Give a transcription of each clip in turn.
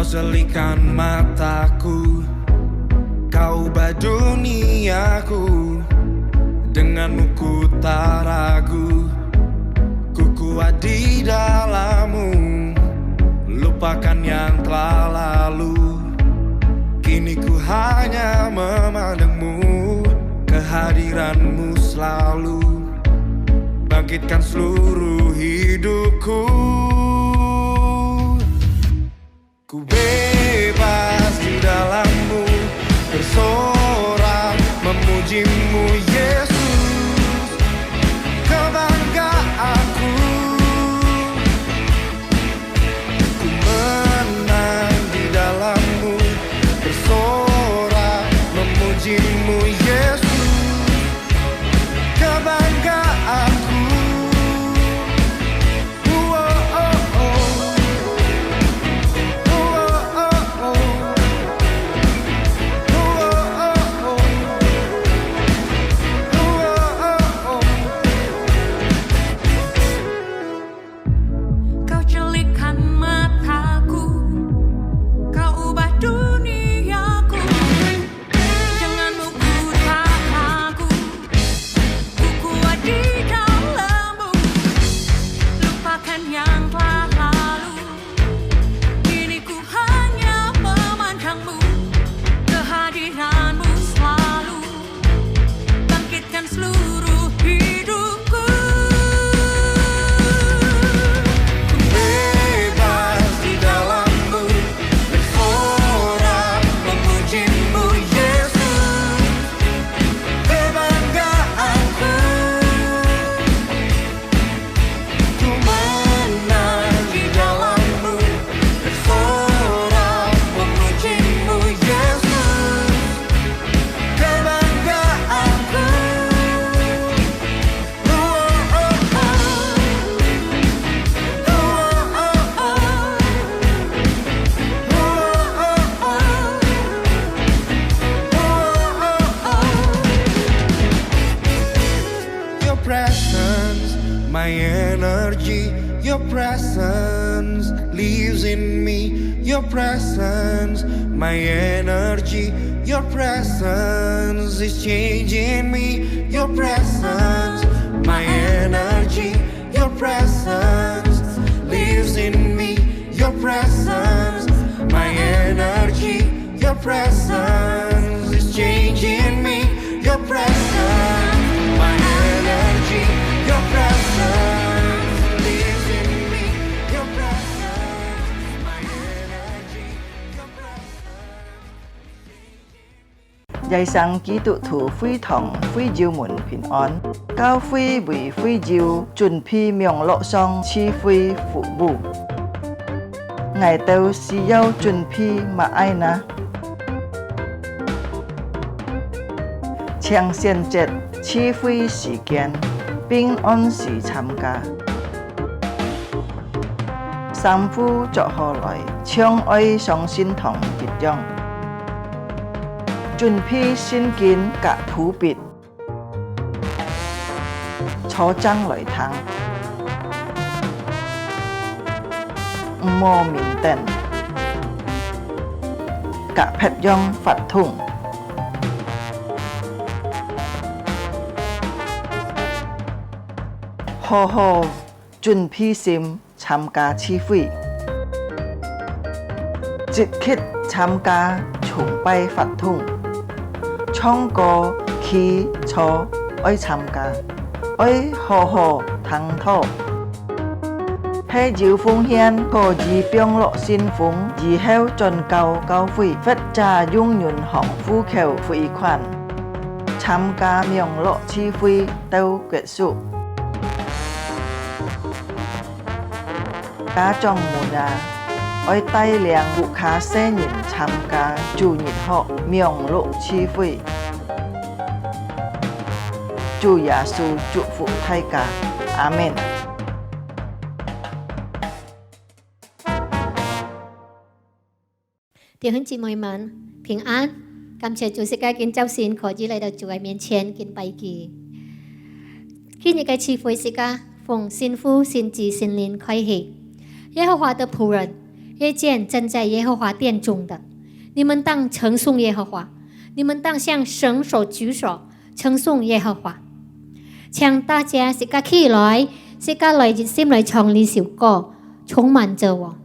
jelikan mataku, kau ubah duniaku. Denganmu ku tak ragu, ku kuat di dalammu. Lupakan yang telah lalu, kini ku hanya memandangmu. Kehadiranmu selalu bangkitkan seluruh hidupku. Ku bebas di dalammu, bersorak memujimu Yesus, kebanggaanku. Ku menang di dalammu, bersorak memujimu Yesus, kebanggaanku. My energy, your presence lives in me. Your presence, my energy, your presence is changing me. Your presence, my energy, your presence lives in me. Your presence, my energy, your presence is changing me. Your presence, my energy, your presence lives in me. Your presence, my energy, your presence. Dạy sang ký tụ thủ phi thòng phi diệu mùn bình an, cao phi bùi phi diệu chuẩn phi miệng lộ song chi phi phụ bù. Ngài tâu xì yêu chuẩn phi mà ai na. Chàng xiên chết chi phi時間並按時參加，三夫作何來，唱愛上心同結樣，準備先見隔普別，坐爭來談，唔摸面定，隔撇樣發通。好好準備心參加聚會，積極參加崇拜法通，唱歌起坐愛參加，愛好好聽討，喺照奉獻個自병落先鋒，以後進教會，佛家永遠行呼求匯款，參加名落聚會到結束。家長們啊，愛帶領顧客新人參加主日學名錄聚會，主耶穌祝福大家，阿們。弟兄姊妹們平安，感謝主世界見周線可以嚟到主嘅面前見拜祭。今日嘅聚會時間，奉先父、先子、先靈開啟。耶和華的僕人夜间站在耶和华殿中的，你们当称颂耶和华，你们当向神手举手，稱頌耶和華。請大家即刻起來，即刻來熱心來唱呢首歌，充滿着我。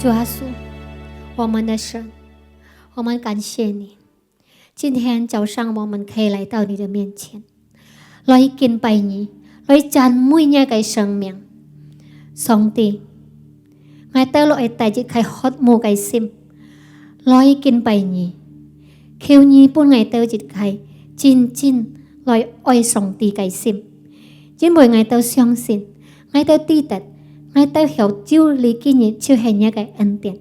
主耶稣，我们的神，我们感谢你。今天早上我们可以来到你的面前，來敬拜你，來讚美你嘅生命。上帝，我哋來帶住佢渴慕嘅心，來敬拜你，求你幫我哋帶住佢真正來愛上帝嘅心，因為我哋相信，我哋知道。我哋曉照你今日就是你嘅恩典，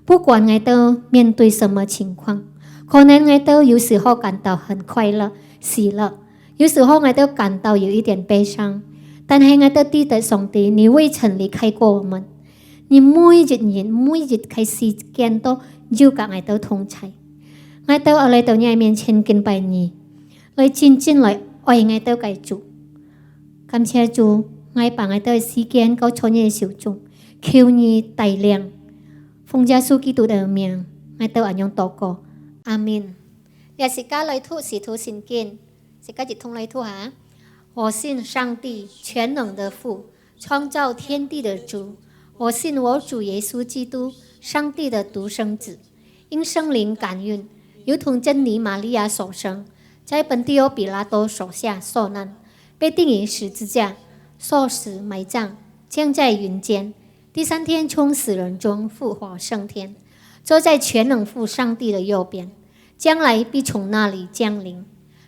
不管我哋面對什麼情況，可能我哋有時候感到很快樂、喜樂，有時候我哋感到有一點悲傷，但係我哋知道上帝，你未曾離開過我們，你每日嘅時間都與我哋同在，我哋嚟到你面前敬拜你，來真正來愛我哋嘅主，感謝主。我把我哋時間交在你手中，求你帶領，奉耶穌基督的名，我哋安樣禱告，阿們。也是家來吐使徒信經，是家一同來吐哈。我信上帝全能的父，創造天地的主。我信我主耶穌基督，上帝的獨生子，因聖靈感孕，由童真理瑪利亞所生，在本地歐比拉多手下受難，被釘於十字架。受死埋葬，降在雲間，第三天從死人中復活升天，坐在全能父上帝的右邊，將來必從那裡降臨，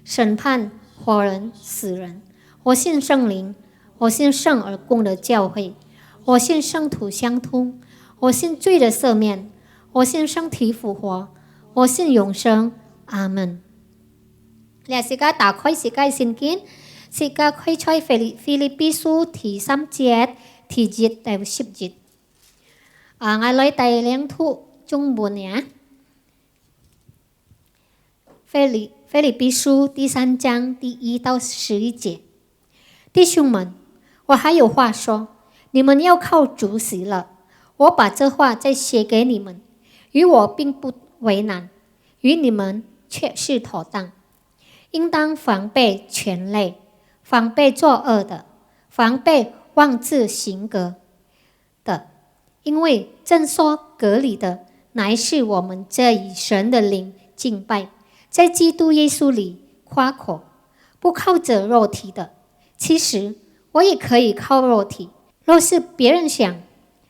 審判活人死人。我信聖靈，我信聖而共的教會，我信聖徒相通，我信罪的赦免，我信身體復活，我信永生。阿門。你時間打開世界聖經。Sĩ ca khoai choi Philippisu thì 3 节 thì 10 到10节。我來第兩圖中文呀。腓立比书第3章第1到11节，弟兄们，我还有话说，你们要靠主喜乐。我把这话再写给你们，与我并不为难，与你们却是妥当。应当防备权类，防备作恶的，防备妄自行格的，因为正说隔离的，乃是我们这以神的灵敬拜，在基督耶稣里夸口，不靠着肉体的。其实我也可以靠肉体，若是别人想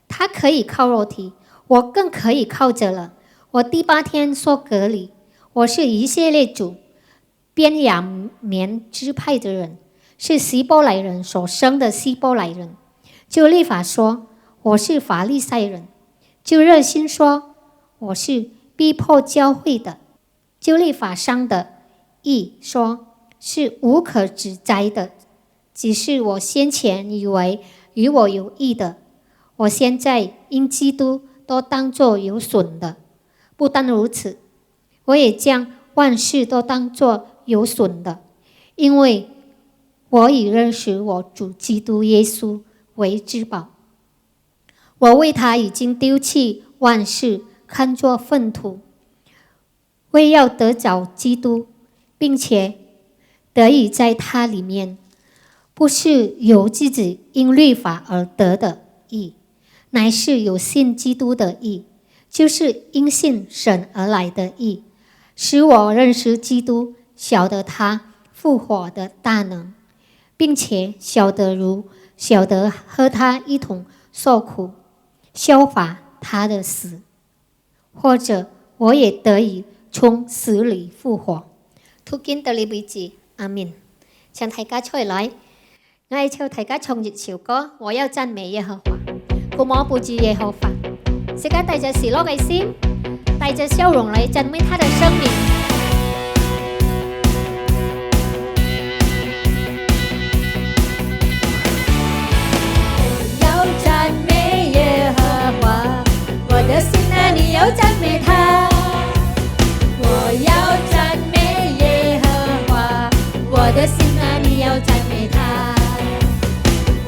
他可以靠肉体，我更可以靠着了。我第8天说隔离，我是以色列族便雅悯支派的人，是希伯来人所生的希伯来人。就律法说，我是法利赛人；就热心说，我是逼迫教会的；就律法上的义说，是无可指摘的。只是我先前以为与我有益的，我现在因基督都当作有损的。不单如此，我也将万事都当作有损的，因为我已认识我主基督耶稣为至宝。我为他已经丢弃万事，看作粪土，为要得着基督，并且得以在他里面，不是由自己因律法而得的义，乃是有信基督的义，就是因信神而来的义，使我认识基督，晓得他复活的大能，并且晓得和他一同受苦，效法他的死，或者我也得以從死裏復活。ทุก經的裏邊字，阿們。請大家出來，我係唱大家唱熱潮歌，我要讚美耶和華，鼓舞不住耶和華。時間帶着喜樂嘅心，帶着笑容來讚美他的生命。我的心啊，你要讚美他，我要讚美耶和華。我的心啊，你要讚美他，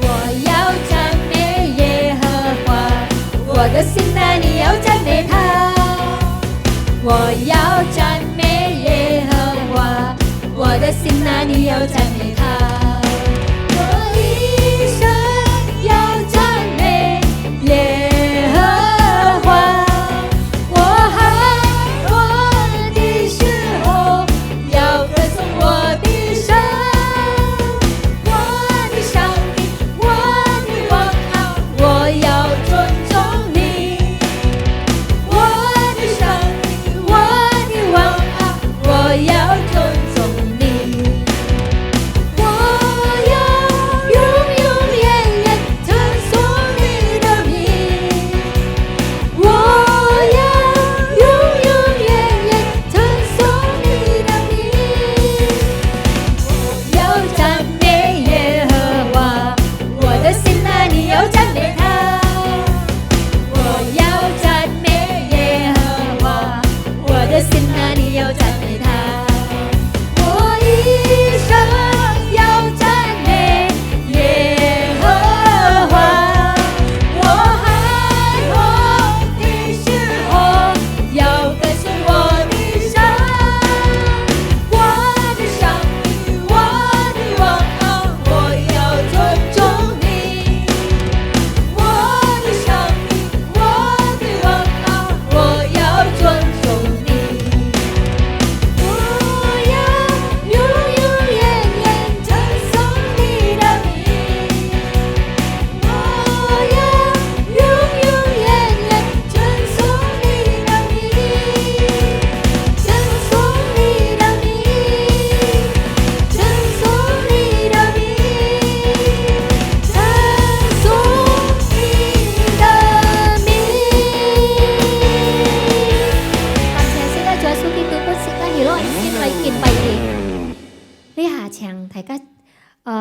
我要讚美耶和華。我的心啊，你要讚美他，我要讚美耶和華。我的心啊，你要讚美他。我一生要讚美耶。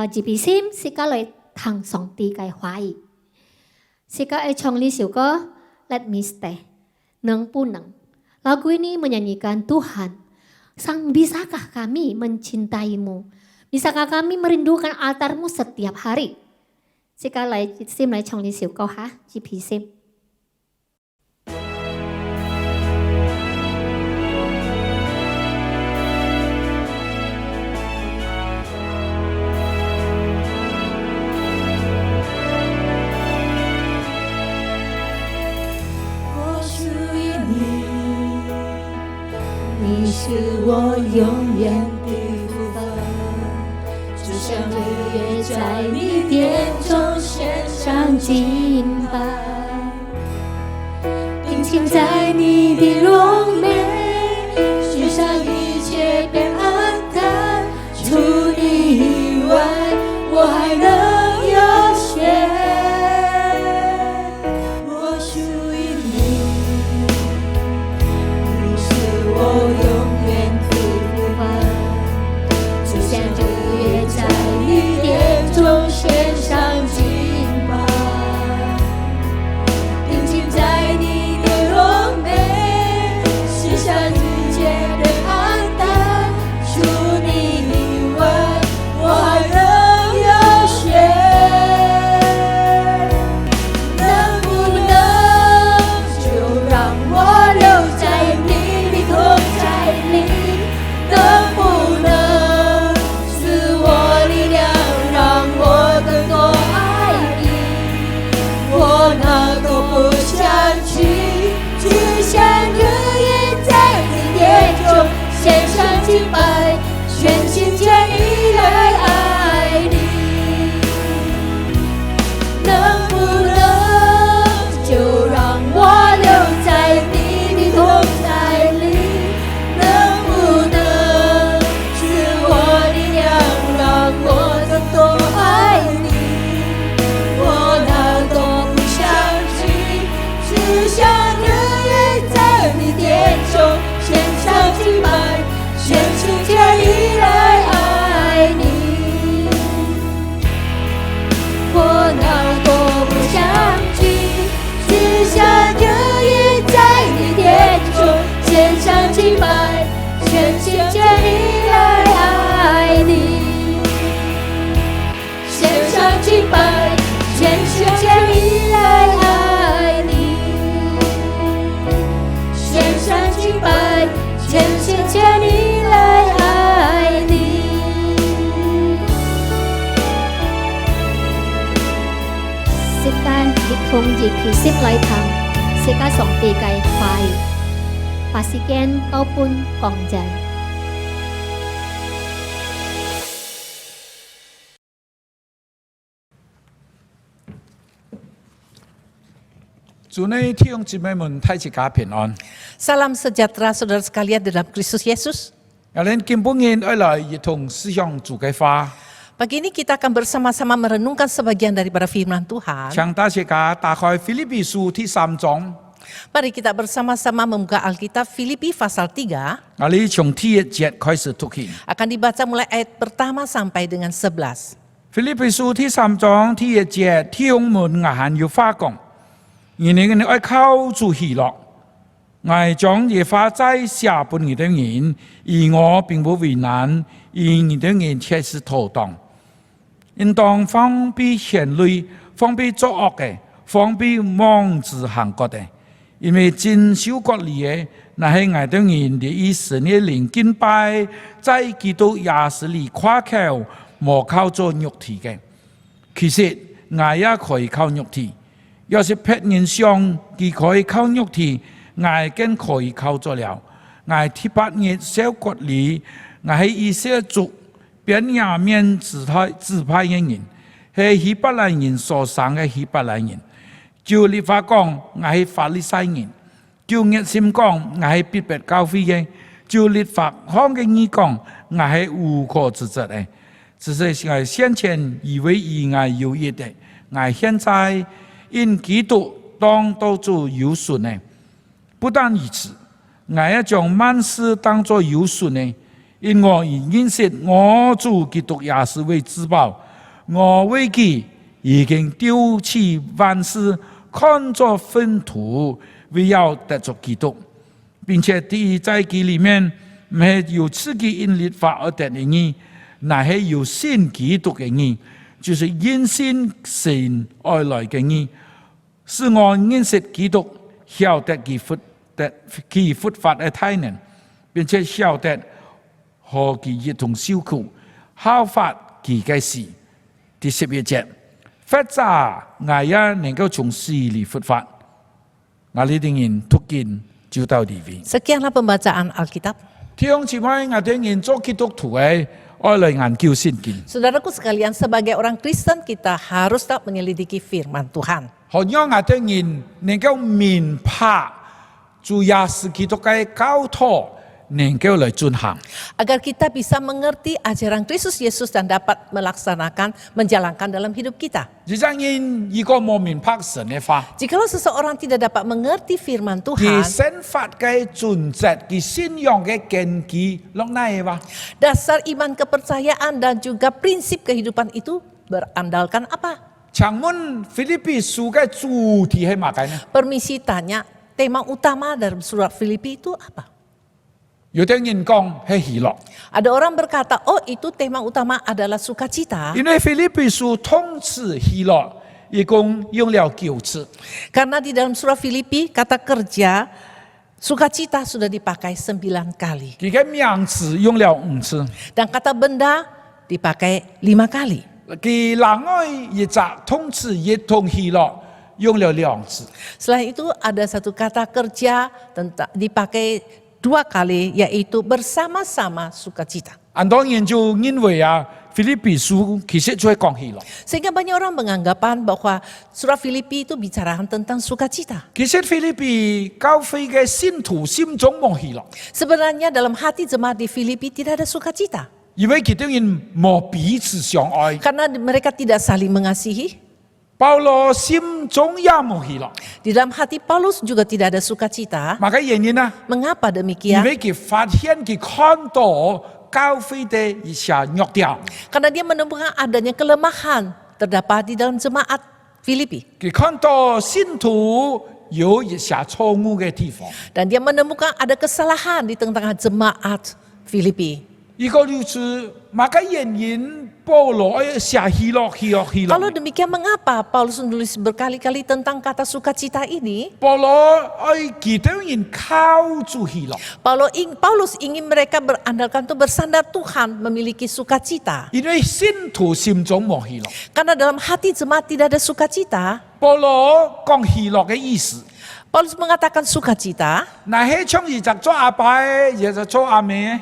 GP10 Sika lại thằng song ti cái hoài Sika trong li siu ko Let me stay Neng punang Lagu ini menyanyikan Tuhan Sang bisakah kami mencintaimu Bisakah kami merindukan altarmu setiap hari Sika lại sim lại trong li siu ko ha GP10 你是我永远的福分，就像日月在你殿中献上敬拜，定睛在你的容美，世上一切变暗淡，除你以外，我还能有谁？我属于你，你是我永远的福分，就像日月在你殿中献上敬拜，定睛在你的容美，世上一切变暗淡，除你以外，我还能有谁？能不能就让我留在你的同在里？能不能赐我力量，让我更多爱你？我哪都不想去，只想日夜在你殿中献上敬拜，全心全意来爱你。能不能就让我留在你的同在里？能不能赐我力量，让我更多爱你？我哪都不想去，只想日夜在你殿中献上敬拜，全心全意来爱你。我哪都不想去，只想日夜在你殿中献上敬拜，全心全意来爱你。献上敬拜，全心全意来爱你。献上敬拜，全心全意来爱你。Sika hitung GP10 lại thằng Sika song ti cái hoài Pasiken kau pun kongjan主内弟兄姊妹们，大家平安。 Salam sejahtera saudara sekalian dalam Kristus Yesus. 我哋今半日要來一同思想主嘅話， Pagi ini kita akan bersama-sama merenungkan sebagian daripada firman Tuhan. 請大家打開腓立比書第3章， Mari kita bersama-sama membuka Alkitab Filipi pasal 3. 我哋從第1節開始讀起。 Akan dibaca mulai ayat pertama sampai dengan 11. 腓立比書第3章第1節，弟兄們，我還要話講，而你愛靠主喜樂，我將耶華在下本你的人，而我並不為難，而你的人卻是妥當。應當防備牽累，防備作惡嘅，防備妄自行惡嘅，因為真守國理嘅，那係我的人的以色列靈敬拜，在基督耶穌裏誇口，無靠做肉體嘅。其實我也可以靠肉體，要是別人想佢可以靠肉體，我更可以靠做了。我第8日守國理，我係以色列族。便雅憫支派嘅人，係希伯來人所生嘅希伯來人。照律法講，我係法利賽人；照熱心講，我係必別教會嘅；照律法行嘅義講，我係無可指責嘅。只是我先前以為以我有益嘅，我現在因基督當到做有損嘅。不但如此，我也將萬事當作有損嘅。因我以認識我主基督耶穌為至寶，我为佢已經丟棄萬事，看作糞土，為要得着基督，並且第一在佢裡面唔係由自己因律法而得的義，乃係由信基督嘅義，就是因信神而來嘅義，是我認識基督，曉得佢復活嘅大能，並且曉得和佢一同受苦，效法佢嘅事。第11節，或者我也能夠從死裡復活，我哋ingin tukin就到地位。 Sekianlah pembacaan Alkitab. 弟兄姊妹，我哋ingin做基督徒嘅，愛嚟研究聖經。 Saudaraku sekalian, sebagai orang Kristen kita harus tak menyelidiki firman Tuhan. 好讓我哋ingin能夠明白主耶穌基督嘅教導，能夠嚟進行。 Agar kita bisa mengerti ajaran Kristus Yesus dan dapat melaksanakan, menjalankan dalam hidup kita. 如果人如果冇明白神嘅話， Jikalau seseorang tidak dapat mengerti firman 佢 Tuhan, 生活嘅準則，佢信仰嘅根基落哪嘅話？ dasar iman kepercayaan dan juga prinsip kehidupan itu berandalkan apa? 請問腓立比書嘅主題係乜嘢呢？ Permisi tanya, tema utama dari surat Filipi itu apa? 有啲人講係喜樂， Ada orang berkata, oh itu tema utama adalah sukacita. 因為腓立比書通詞喜樂，一共用了9次。 Karena di dalam surat Filipi kata kerja, sukacita sudah dipakai 9 kali. 佢嘅名詞用了5次。 Dan kata benda dipakai 5 kali. 佢另外一隻通詞一同喜樂用了2次。 Selain itu ada satu kata kerja dipakai 2 kali, yaitu bersama-sama sukacita. 很多人就認為腓立比書其實就係講喜樂。 Sehingga banyak orang menganggapan bahwa surat Filipi itu bicarakan tentang sukacita. 其實腓立比教會嘅信徒心中冇喜樂， Sebenarnya dalam hati jemaat di Filipi tidak ada sukacita. 因為佢哋人冇彼此相愛。 Karena mereka tidak saling mengasihi. 保羅心中也冇喜樂， Di dalam hati Paulus juga tidak ada sukacita. 乜嘅原因啊？ Mengapa 因 demikian? 為佢發現佢看到教會嘅一些弱點， Karena dia menemukan adanya kelemahan terdapat di dalam jemaat Filipi. 佢看到信徒有一些錯誤嘅地方。 Dan dia menemukan ada kesalahan di tengah-tengah jemaat Filipi. 如果如此，乜嘅原因保羅寫喜樂？ Kalau demikian, mengapa Paulus menulis berkali-kali tentang kata sukacita ini? 保羅愛佢哋人靠住喜樂， Paulus ingin mereka berandalkan itu bersandar Tuhan, memiliki sukacita. 因為信徒心中冇喜樂。 Karena dalam hati jemaat tidak ada sukacita. 保羅講喜樂嘅意思， Paulus mengatakan sukacita 那係從而就做阿爸，也就做阿妹，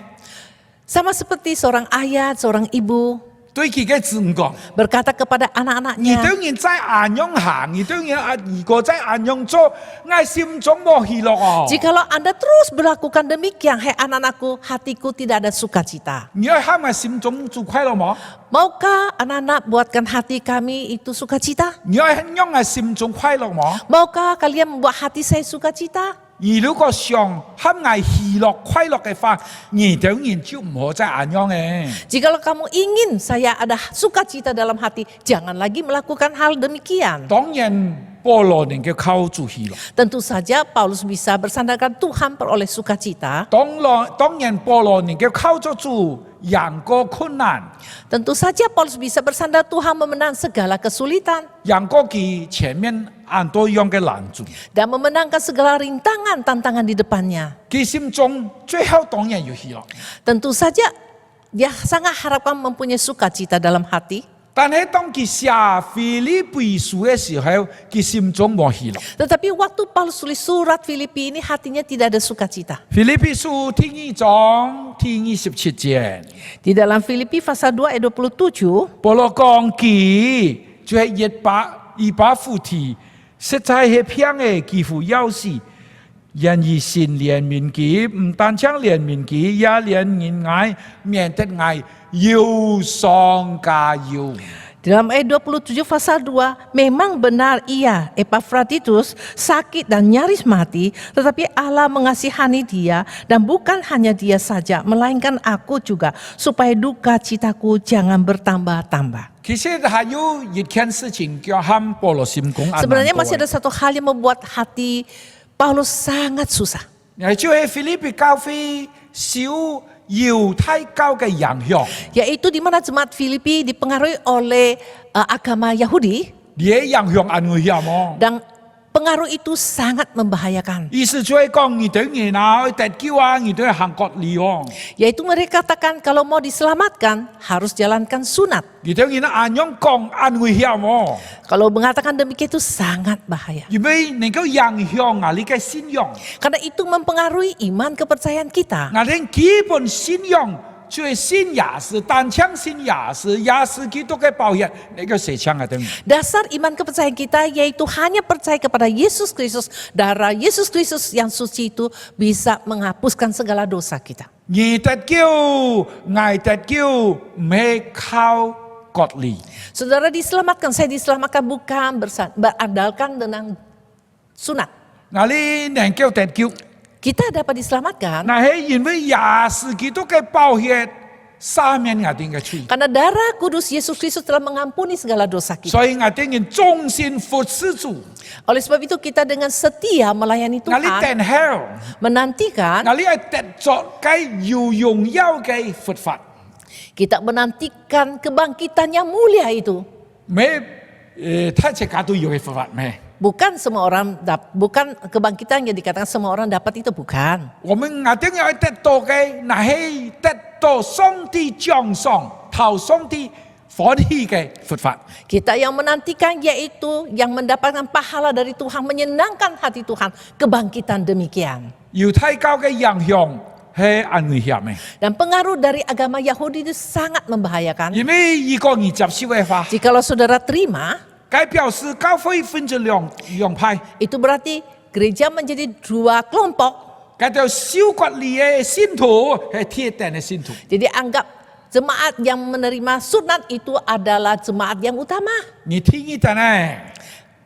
sama seperti seorang ayah, seorang ibu 對佢嘅子女講。 berkata kepada 而 anak-anaknya, 當然在暗中行，而當然如果在暗中做，我心中冇喜樂哦。 jikalau Anda terus berlakukan demikian, hai anak-anakku, hatiku tidak ada sukacita. 你要喊我心中就快樂嗎？ Maukah anak-anak buatkan hati kami itu sukacita? 你要讓我心中快樂嗎？ Maukah kalian membuat hati saya sukacita? 而如果想喊我喜樂快樂嘅話，你當然就唔好在暗中嘅。 Jikalau kamu ingin saya ada sukacita dalam hati, jangan lagi melakukan hal demikian. 當然，保羅能夠靠住喜樂。 Tentu saja Paulus bisa bersandarkan Tuhan peroleh sukacita. 當然，保羅能夠靠住主贏過困難， Tentu saja Paulus bisa bersandar Tuhan memenang segala kesulitan 贏過佢前面很多樣嘅難處。 dan memenangkan segala rintangan tantangan di depannya. 佢心中最後當然有喜樂。 Tentu saja dia sangat harapkan mempunyai sukacita dalam hati. 但係當佢寫腓立比書嘅時候，佢心中冇喜樂。 Tetapi waktu Paulus tulis surat Filipi ini, hatinya tidak ada sukacita. 腓立比書第2章第27節， Di dalam Filipi pasal 2 ayat 27, 保羅講佢就係一把斧頭，實在係平嘅，幾乎要死。人以善憐憫佢，唔單將憐憫佢，也憐憫愛，免得愛憂傷加憂。 dalam ayat 27 pasal 2, memang benar ia, Epafroditus, sakit dan nyaris mati, tetapi Allah mengasihani dia, dan bukan hanya dia saja, melainkan aku juga, supaya duka citaku jangan bertambah-tambah. 其实还有一件事情叫和保罗心公 Sebenarnya masih ada satu hal yang membuat hati Paulus sangat susah. 就是菲律宾教会受犹太教嘅影響， Yaitu di mana jemaat Filipi dipengaruhi oleh agama Yahudi 你嘅影響很危險哦。 dan pengaruh itu sangat membahayakan. 意思就係講，你對人啊，得救啊，你對行割禮哦， Yaitu mereka katakan kalau mau diselamatkan harus jalankan sunat. 你對人啊，按樣講很危險哦， Kalau mengatakan demikian itu sangat bahaya. 因為能夠影響啊你嘅信仰， Karena itu mempengaruhi iman kepercayaan kita. 我哋基本信仰就係信耶穌，單槍信耶穌，耶穌基督嘅寶血，你個誰槍啊等於？ Dasar iman kepercayaan kita yaitu hanya percaya kepada Yesus Kristus. Darah Yesus Kristus yang suci itu bisa menghapuskan segala dosa kita. 你得救，我得救，唔係靠割禮。 Saudara diselamatkan, saya diselamatkan bukan berandalkan dengan sunat. 我哋能夠得救。 Kita dapat diselamatkan 那係因為耶穌基督嘅寶血赦免我哋嘅罪， karena darah kudus Yesus Kristus telah mengampuni segala dosa kita. 所以我哋要忠心服侍主。 Oleh sebab itu kita dengan setia melayani 我哋 Tuhan, 等候， menantikan, 我哋係得着嘅有榮耀嘅復活， kita menantikan kebangkitan yang mulia itu. 唔係睇隻家都要嘅復活咩？ Bukan semua orang bukan kebangkitan yang dikatakan semua orang dapat itu, bukan. 我們我哋要得到嘅，那係得到上帝獎賞、討上帝歡喜嘅復活。 Kita yang menantikan yaitu yang mendapatkan pahala dari Tuhan, menyenangkan hati Tuhan, kebangkitan demikian. 猶太教嘅影響係很危險嘅， Dan pengaruh dari agama Yahudi itu sangat membahayakan. 因為如果你接受嘅話， Jikalau saudara terima, 該表示教會分成兩派。 itu berarti gereja menjadi dua kelompok. 嗰條受割禮嘅信徒係鐵定嘅信徒， Jadi anggap jemaat yang menerima sunat itu adalah jemaat yang utama. 你聽一陣咧，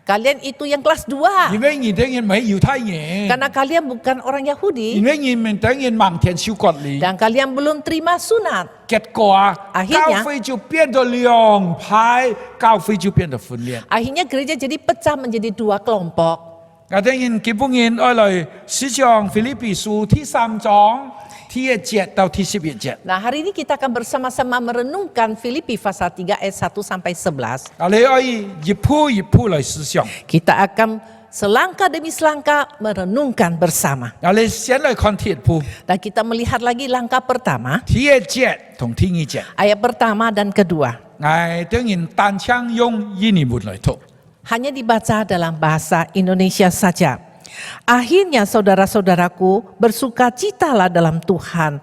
Kalian itu yang kelas 2. 因為你等人唔係猶太人， Karena kalian bukan orang 因 Yahudi 為你們等人盲田受割禮， dan kalian belum terima sunat. 結果啊， Akhirnya 教會就變到兩派，教會就變到分裂。 Akhirnya gereja jadi pecah menjadi dua kelompok. 我等人基本人愛來思想腓立比書第3章第1節到第11節， Nah, hari ini kita akan bersama-sama merenungkan Filipi pasal 3 ayat 1 sampai 11. 我哋可以一步一步來思想。 Kita akan selangkah demi selangkah merenungkan bersama. 我哋先來看第一步， Dan kita melihat lagi langkah pertama, 第1節同第2節。 ayat pertama dan kedua. 我等人單槍用印尼文來讀。 Hanya dibaca dalam bahasa Indonesia saja. Akhirnya saudara-saudaraku, bersukacitalah dalam Tuhan.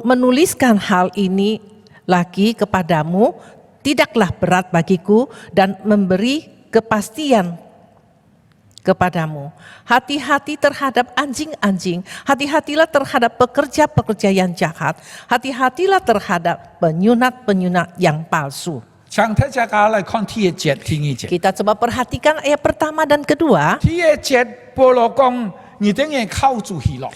Menuliskan hal ini lagi kepadamu tidaklah berat bagiku dan memberi kepastian kepadamu. Hati-hati terhadap anjing-anjing, hati-hatilah terhadap pekerja-pekerja yang jahat, hati-hatilah terhadap penyunat-penyunat yang palsu. 請大家來看第1節、第2節。 Kita coba perhatikan ayat pertama dan kedua. 第1節保羅講，你等人靠主喜樂。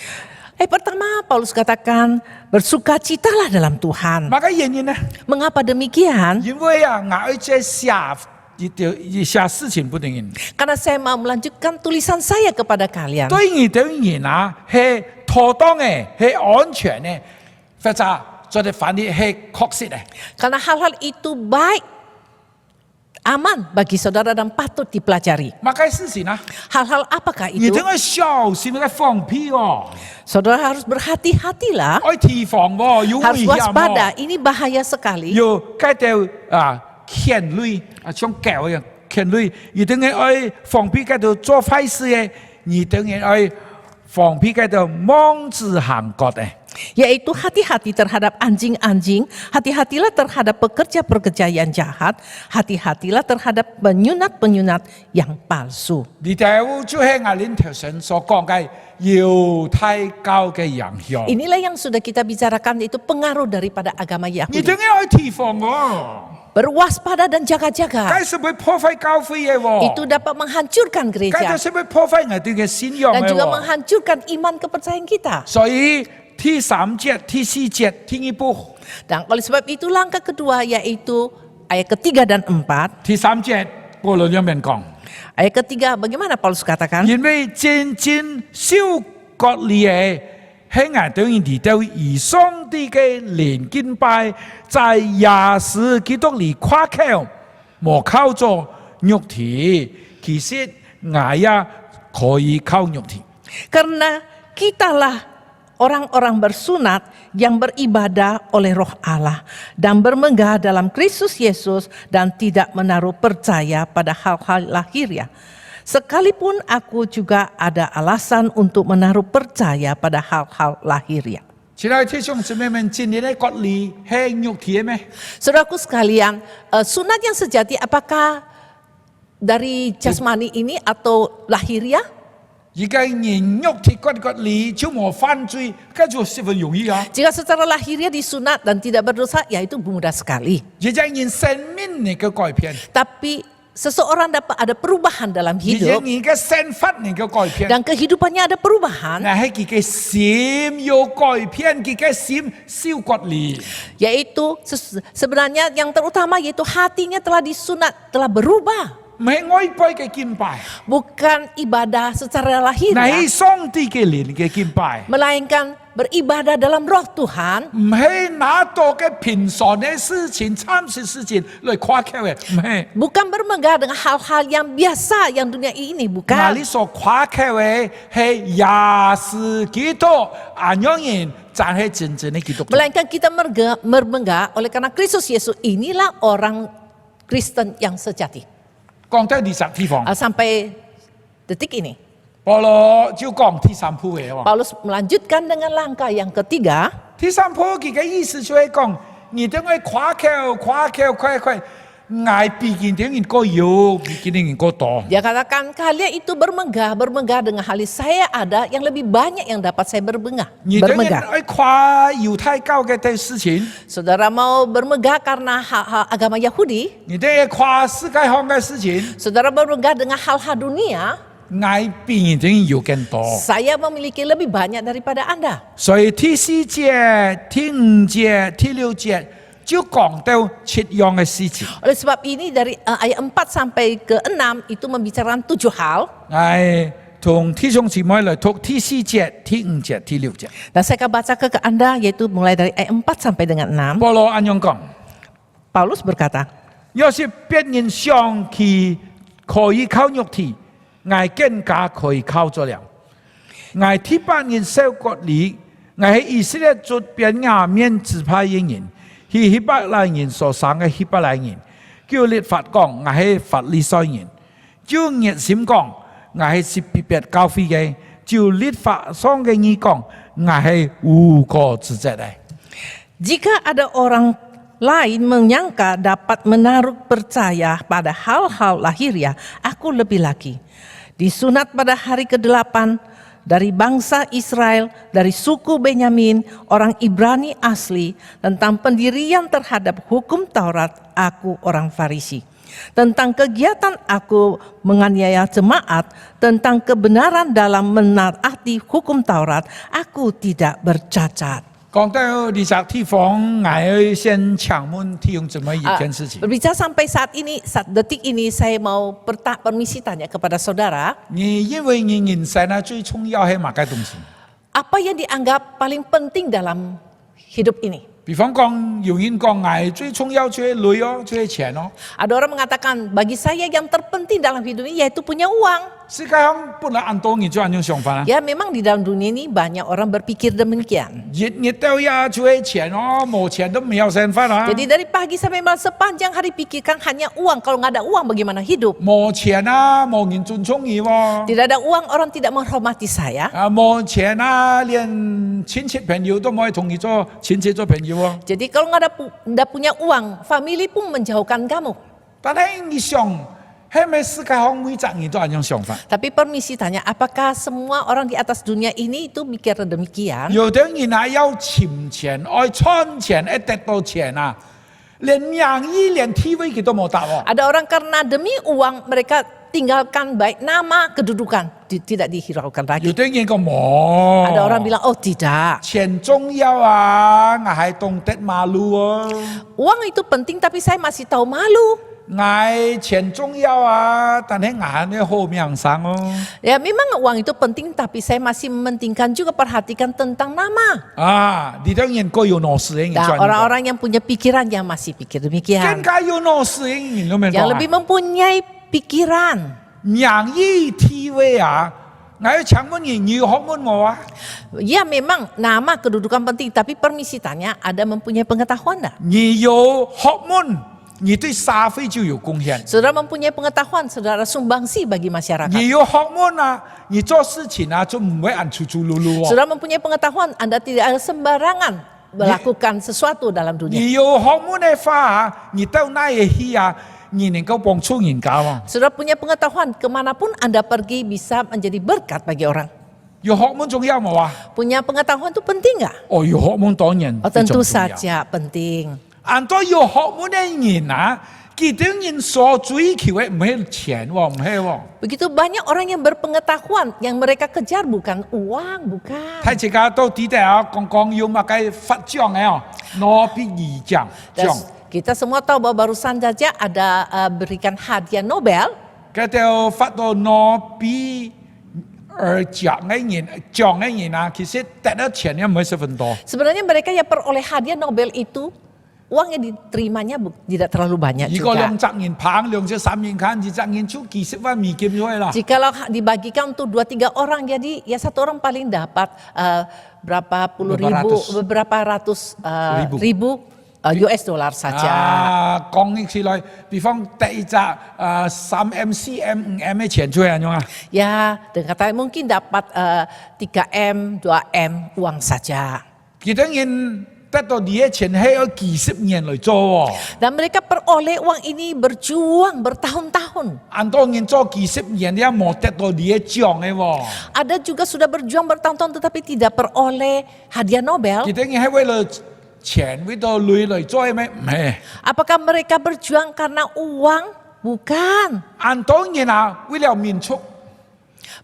Ayat pertama Paulus katakan, bersukacitalah dalam Tuhan. 乜嘅原因呢？ Mengapa demikian? 因為啊，我這寫事情不等人， Karena saya mau melanjutkan tulisan saya kepada kalian. 對你等人啊係妥當嘅，係安全嘅，或者做啲反啲係確實嘅。 Karena hal-hal itu baik, aman bagi saudara dan patut dipelajari. 乜嘅事情啊？ Hal-hal apakah 你 itu? 等我小心嘅放屁哦， Saudara harus berhati-hatilah, 愛提防喎，有 harus 危險 waspada. 喎， Ini bahaya sekali. 有嗰條啊牽累啊，像狗一樣牽累，你等人愛放屁嗰度做壞事嘅，你等人愛放屁嗰度妄自行割嘅。 Yaitu hati-hati terhadap anjing-anjing, hati-hatilah terhadap pekerja-pekerja yang jahat, hati-hatilah terhadap penyunat-penyunat yang palsu. 呢條就係我哋頭先所講嘅猶太教嘅影響。 Inilah yang sudah kita bicarakan, yaitu pengaruh daripada agama 你 Yahudi. 等人愛提防喎， Berwaspada dan jaga-jaga. 梗係會破壞教會嘅喎， Itu dapat menghancurkan 梗 gereja 係會破壞我哋嘅信仰 dan 嘅 juga 喎。 menghancurkan iman kepercayaan kita. 所以第3節、第4節聽一步， Dan oleh sebab itu langkah kedua yaitu ayat ketiga dan 4. 第3節保羅這樣講。 Ayat ketiga, bagaimana Paulus katakan? 因為真正受割禮嘅，係我哋嚟到以上帝嘅靈敬拜，在耶穌基督裏誇口，冇靠咗肉體，其實我也可以靠肉體。 Karena kitalah orang-orang bersunat yang beribadah oleh roh Allah dan bermegah dalam Kristus Yesus dan tidak menaruh percaya pada hal-hal lahiriah. Sekalipun aku juga ada alasan untuk menaruh percaya pada hal-hal lahiriah. 親愛的弟兄姊妹們，今日嘅割禮係肉體咩？ Saudaraku sekalian, sunat yang sejati apakah dari jasmani ini atau lahiriah? 而家人肉體割禮就冇犯罪，咁就十分容易啊！ Jika secara lahiriah disunat dan tidak berdosa, ya itu mudah sekali. 而家人生命嘅改變， Tapi seseorang dapat ada perubahan dalam 而家 hidup 人嘅身法嘅改變。 dan kehidupannya ada perubahan, 那係佢嘅心要改變，佢嘅心受割禮。 yaitu sebenarnya yang terutama yaitu hatinya telah disunat, telah berubah. 唔係外拜嘅敬拜， Bukan ibadah secara 那 lahiriah, 係上帝嘅靈嘅敬拜， melainkan beribadah dalam roh Tuhan, 唔係拿到嘅平常嘅事情、暫時事情嚟誇口嘅，唔係。 bukan bermegah dengan hal-hal yang biasa yang dunia ini, 那 bukan. 你所誇口嘅係耶穌基督，安樣人就係真正嘅基督徒。 Melainkan kita bermegah oleh karena Kristus Yesus, inilah orang Kristen yang sejati. 講到第十地方， Sampai detik ini, 保羅就講第三步嘅喎。 Paulus melanjutkan dengan langkah yang ketiga. 第三步佢嘅意思就係講，你等我誇口，愛比見到人個有，比見到人個多。 Dia katakan kalian itu bermegah dengan hal saya ada yang lebih banyak yang dapat saya bermegah. 你等人 Bermegah. 愛誇猶太教嘅啲事情， Saudara mau bermegah karena hal-hal agama Yahudi, 你等人誇世界上嘅事情， saudara bermegah dengan hal-hal dunia, 愛比人哋有更多。 saya memiliki lebih banyak daripada Anda. 所以第4節、第5節、第6節就講到7樣嘅事情。 Oleh sebab ini dari ayat 4 sampai ke 6 itu membicarakan 7 hal. 係同弟兄姊妹嚟讀第4節、第5節、第6節。 Dan saya akan baca ke Anda yaitu mulai dari ayat 4 sampai dengan 6. 保羅咁樣講。 Paulus berkata, 要是別人想佢可以靠肉體，我更加可以靠咗了。我第8年受割禮，我係以色列族便雅憫支派嘅人，係希伯來人所生嘅希伯來人。叫律法講，我係法利賽人；照熱心講，我係是別教會嘅；照律法上嘅義講，我係無國之籍嘅。 jika ada orang lain menyangka dapat menaruh percaya pada hal-hal lahiriah, aku lebih lagi. Disunat pada hari ke-8 dari bangsa Israel, dari suku Benyamin, orang Ibrani asli, tentang pendirian terhadap hukum Taurat, aku orang Farisi. Tentang kegiatan aku menganiaya jemaat, tentang kebenaran dalam menaati hukum Taurat, aku tidak bercacat. 講到第十地方，我先請問弟兄姊妹一件事情。 Berbicara sampai saat detik ini saya mau permisi tanya kepada saudara, 你因為你人生啊最重要係乜嘅東西？ apa yang dianggap paling penting dalam hidup ini? 比方講，有人講我最重要就係女哦，就係錢哦。 Ada orang mengatakan bagi saya yang terpenting dalam hidup ini yaitu punya uang. 世界上本來按多人就按種想法啦。 Ya memang di dalam dunia ini banyak orang berpikir demikian. 日到夜就係錢哦，冇錢都沒有生法啦。 Jadi dari pagi sampai malam sepanjang hari pikirkan hanya uang. Kalau nggak ada uang bagaimana hidup? 冇錢啊，冇人尊重你喎。 Tidak ada uang orang tidak menghormati saya. 啊，冇錢啊，連親戚朋友都唔可以同你做親戚做朋友喎。 Jadi kalau nggak punya uang, family pun menjauhkan kamu. 但係你想，係咪世界上每個人都按種想法？ Tapi permisi tanya, apakah semua orang di atas dunia ini itu mikir demikian? 有的人啊要錢錢，愛賺錢，愛得到錢啊，連名譽、連地位佢都冇得喎。 Ada orang karena demi uang mereka tinggalkan baik nama, kedudukan tidak dihiraukan 有 lagi. 啲人講冇。 Ada orang bilang, oh tidak. 錢重要啊，我係懂得馬路啊， Uang itu penting tapi saya masih tahu malu. 我錢重要啊，但係我係好命生哦。 Ya memang uang itu penting tapi saya masih mementingkan juga perhatikan tentang nama. 啊，呢啲人各有攞事嘅， Nah, orang-orang yang punya pikiran yang masih pikir 更 demikian. 加有攞事嘅，你明唔明 Yang 白 lebih mempunyai pikiran. 名義 TV 啊，我要請問你要學問我啊？ Ya memang nama kedudukan penting tapi permisi tanya ada mempunyai pengetahuan enggak? 你有學問，你對社會就有貢獻。 Saudara mempunyai pengetahuan, saudara sumbangsi bagi masyarakat. 你有學問啊，你做事情啊就唔會按粗粗魯魯哦。 Saudara mempunyai pengetahuan, Anda tidak ada sembarangan melakukan sesuatu dalam dunia. 你有學問嘅話啊，你到哪裡去啊？你能夠幫助人家啊？ Saudara punya pengetahuan, kemanapun Anda pergi bisa menjadi berkat bagi orang. 有學問重要冇啊？ Punya pengetahuan itu penting nggak? 哦，有學問當然 Oh, 非常 tentu 重要。 saja penting. 按多有學問嘅人啊，佢哋人所追求嘅唔係錢喎，唔係喎。 Begitu banyak orang yang berpengetahuan, yang mereka kejar bukan uang, bukan. 睇自家到底底啊，講要乜嘅發獎嘅哦，諾比爾獎 Dan 獎， kita semua tahu bahwa barusan saja ada berikan hadiah Nobel. 佢哋發到諾比爾獎嘅人啊，其實得到錢也唔係十分多。 Sebenarnya mereka yang peroleh hadiah Nobel itu uang yang diterimanya tidak terlalu banyak 如果 juga. 200人棒，2隻3人砍，200人就幾十萬美金咗啦。 Jikalau dibagikan untuk 2-3 orang, jadi ya satu orang paling dapat berapa puluh ribu, beberapa ratus ribu US dollar saja. 啊，講起來，比方第一隻3M、4M、5M 嘅錢出嚟用啊， Ya, dengan kata mungkin dapat 3M, 2M uang saja. 其他人得到呢啲錢係要幾十年嚟做喎， Dan mereka peroleh uang ini berjuang bertahun-tahun. 按多人做幾十年，你冇得到呢啲獎嘅喎。 Ada juga sudah berjuang bertahun-tahun tetapi tidak peroleh hadiah Nobel. 其他人係為了錢，為咗累嚟做嘅咩？唔係， Apakah mereka berjuang karena uang? Bukan. 按多人啊，為了民族，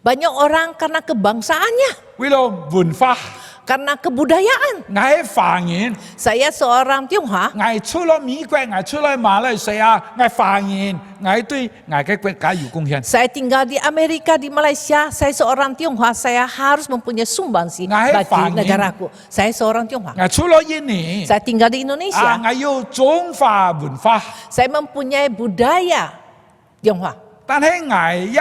Banyak orang karena kebangsaannya, 為了文化， karena kebudayaan. 我係華人。 Saya seorang Tionghoa, 我出了美國，我出了馬來西亞，我華人，我對我嘅國家有貢獻。 saya tinggal di Amerika, di Malaysia. Saya seorang Tionghoa, saya harus mempunyai sumbangsi Ngai bagi Fangin. negaraku. Saya seorang Tionghoa. 我出了印尼， Saya tinggal di 啊， Indonesia. 我有中華文化， Saya mempunyai budaya Tionghoa. 但係我也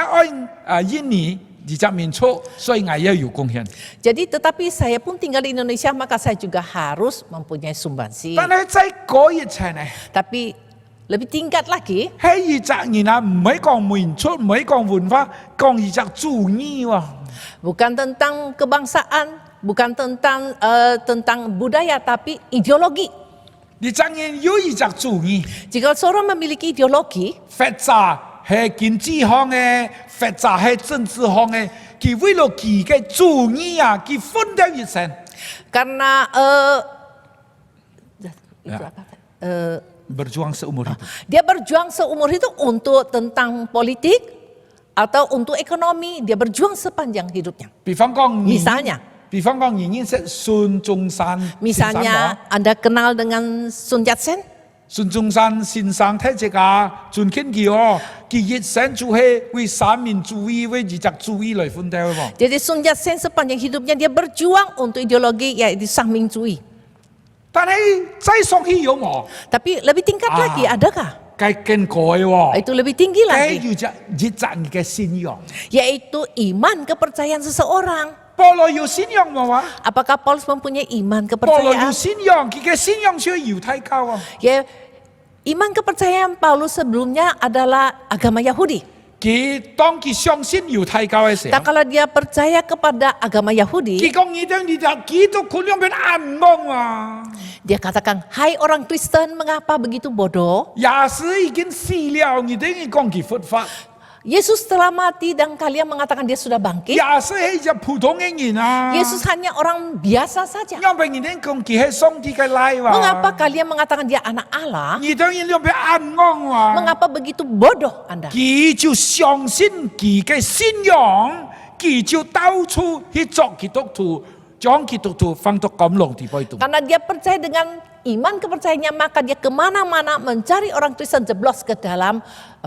愛印尼二十民族，所以我也有貢獻。 Jadi tetapi saya pun tinggal di Indonesia, maka saya juga harus mempunyai sumbangsi. 但係在嗰一層呢， Tapi lebih tingkat lagi, 係二十年啊，唔係講民族，唔係講文化，講二十主義喎。 bukan tentang kebangsaan, bukan tentang budaya, tapi ideologi. 二十年有二十主義， Jika seorang memiliki ideologi, 佛教係經濟行嘅，佛教係政治行嘅，佢為了佢嘅主義啊，佢分掉一層。 karena Ya. itu apa? Berjuang seumur hidup. Dia berjuang seumur hidup untuk tentang politik atau untuk ekonomi. Dia berjuang sepanjang hidupnya. 比方講， Misalnya, 比方講，你認識孫中山先生 misalnya 冇？ Anda kenal dengan Sun Yat-sen. 孫中山先生睇隻個尊敬佢哦，佢一生就係為三民主義、為二十主義嚟奮鬥喎。 Jadi Sun Yat-sen sepanjang hidupnya dia berjuang untuk ideologi yaitu Sangminjui. 但係再上去有冇？ Tapi lebih tingkat lagi, adakah? 佢更改喎， Itu lebih tinggi 佢 lagi, 要一人嘅信仰。 yaitu iman kepercayaan seseorang. 保羅有信仰冇啊？ Apakah Paulus mempunyai iman 保羅有 kepercayaan? 信仰，佢嘅信仰係猶太教啊。 Ya, iman kepercayaan Paulus sebelumnya adalah agama Yahudi. 佢當佢相信猶太教嘅時 Dan 候， kalau dia percaya kepada agama 佢 Yahudi, 講你哋你就基督徒兩邊眼光啊！ dia katakan, hai orang Kristen, mengapa begitu bodoh? 也是已經死了，你哋講佢佛法。Yesus telah mati dan kalian mengatakan dia sudah bangkit. 也是一只普通的人啊。 Yesus hanya orang biasa saja. 因为你哋講佢係上帝嘅來哇， Mengapa kalian mengatakan dia anak Allah? 你當然要俾安安哇。 Mengapa begitu bodoh Anda? 佢就相信佢嘅信仰，佢就到處去做基督徒，將基督徒放到監牢地位度。 Karena dia percaya dengan iman kepercayaannya, maka dia kemana-mana mencari orang Kristen jeblos ke dalam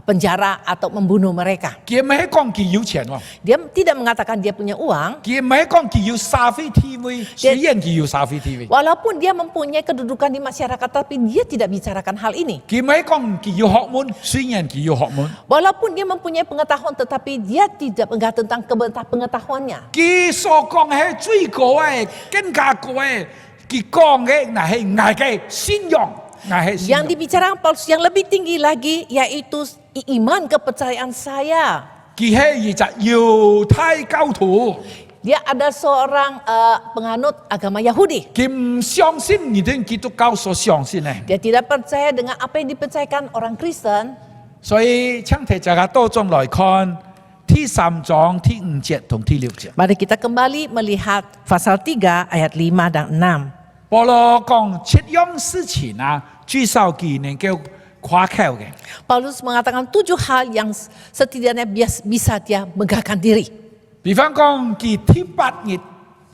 penjara atau membunuh mereka. 佢唔係講佢有錢喎， Dia tidak mengatakan dia punya uang, 佢唔係講佢有社會地位，雖然佢有社會地位， walaupun dia mempunyai kedudukan di masyarakat, tapi dia tidak bicarakan hal ini. 佢唔係講佢有學問，雖然佢有學問， Walaupun dia mempunyai pengetahuan, tetapi dia tidak enggak tentang pengetahuannya. 佢所講係最高嘅，更加高嘅，佢講嘅嗱係我嘅信仰，我係信仰 Yang。dibicarakan Paulus yang lebih tinggi lagi yaitu iman kepercayaan saya. 佢係一隻猶太教徒， Dia ada seorang penganut agama Yahudi. 佢唔相信你哋基督教所相信嘅， Dia tidak percaya dengan apa yang dipercayakan orang Kristen. 所以請大家多種來看第3章第5節同第6節。 Mari kita kembali melihat pasal 3 ayat 5 dan 6. 保羅講7樣事情啊，最少佢能夠誇口嘅。 Paulus mengatakan 7 hal yang setidaknya bisa dia megahkan diri. 比方講，佢第8日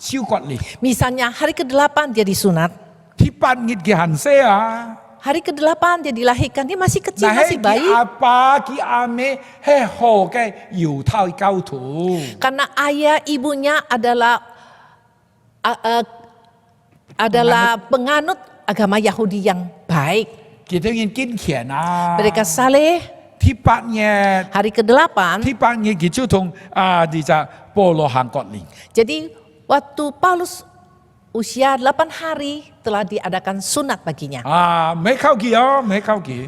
收割哩， Misalnya hari ke-8 dia disunat. 第8日嘅行死啊， Hari ke-8 dia dilahirkan, dia masih kecil, 但 masih 係佢 bayi. 阿爸佢阿妹係好嘅猶太教徒。 Karena ayah ibunya adalah penganut agama Yahudi yang baik. 佢當然堅強啊。 Mereka saleh. 第8日， Hari ke-8, 第8日佢就同呢隻保羅行割禮。 jadi waktu Paulus usia 8 hari telah diadakan sunat baginya. 唔係靠佢哦，唔係靠佢，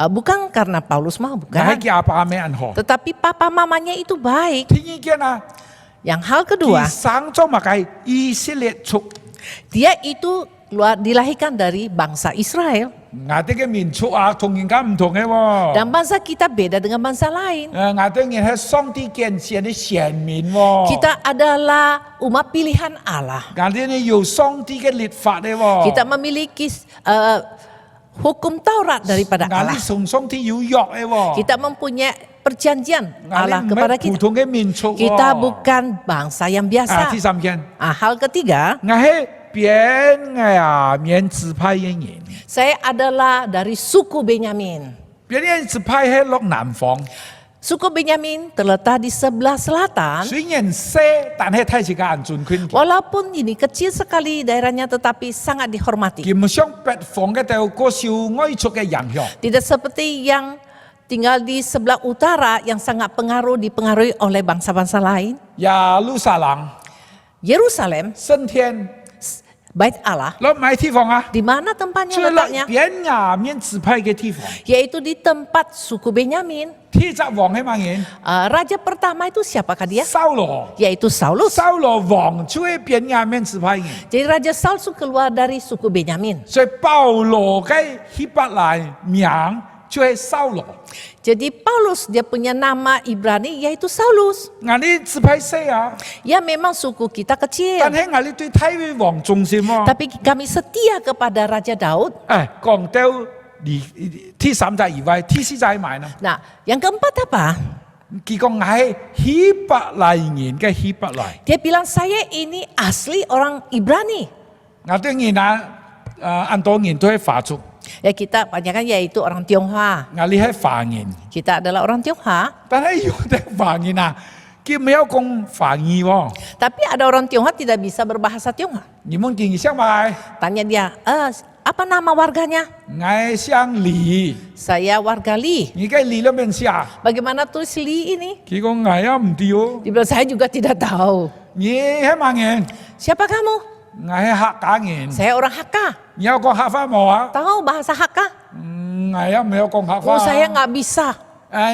Bukan karena Paulus mau, 但係 bukan. 佢阿爸阿妹很好。 Tetapi papa mamanya itu baik. 第二件啊， Yang hal 佢 kedua, 生咗咪係以色列族， dia itu dilahirkan dari bangsa Israel. 我哋嘅民族啊，同人家唔同嘅喎。 Dan bangsa kita beda dengan bangsa lain. 我哋人係上帝揀選嘅選民喎。 Kita adalah umat pilihan Allah. 我哋呢有上帝嘅律法嘅喎。 Kita memiliki hukum Taurat daripada 我 Allah. 哋同上帝有約嘅喎。 Kita mempunyai perjanjian 我 Allah 哋唔 kepada 係普 kita. 通嘅民族喎。 Kita bukan bangsa yang 第 biasa. 3件， Hal ketiga, 我係邊面支派嘅人， saya adalah dari suku Benyamin. 邊面支派係落南方， Suku Benyamin terletak di sebelah selatan. 雖然細，但係睇住個安全圈。 Walaupun ini kecil sekali daerahnya, tetapi sangat dihormati. 佢唔像北方嘅就個受外族嘅影響。 Tidak seperti yang tinggal di sebelah utara yang sangat dipengaruhi oleh bangsa-bangsa lain. 耶路撒冷、 Yerusalem, 聖天， Bait Allah, 攞唔係地方啊？ di mana tempatnya 最落 letaknya? 邊面支派嘅地方， Yaitu di tempat suku Benyamin. 天則王係乜人？ Raja pertama itu siapakah dia? 掃羅， Yaitu Saulus. 掃羅王就係邊面支派人。 Jadi Raja Saul keluar dari suku Benyamin. 所以保羅嘅希伯來名就係掃羅。 Jadi Paulus dia punya nama Ibrani yaitu Saulus. 我哋支派細啊， Ya memang suku kita 但 kecil. 係我哋對大衛王重視喎。 Tapi kami setia kepada Raja Daud. 講到第3節以外，第4節埋啦。 Nah, yang keempat apa? 佢講我係希伯來人嘅希伯來。 Dia bilang saya ini asli orang Ibrani. 我當然啦，很多人都係華族， Ya kita kebanyakan yaitu orang Tionghoa. 我哋係華人， Kita adalah orang Tionghoa. 但係有啲華人啊，佢沒有講華語喎。 Tapi ada orang Tionghoa tidak bisa berbahasa Tionghoa. 你們見相埋， Tanya dia, apa nama warganya? 我係姓李， Saya warga Li. 而家李裏面寫， Bagaimana tulis Li ini? 佢講我也唔知喎。 Dia bilang, saya juga tidak tahu. 你係乜人？ Siapa kamu? 我係客家人。 Saya orang Hakka. 你有講客家冇啊？ Tahu bahasa Hakka? 我也沒有講客家。 Saya nggak bisa.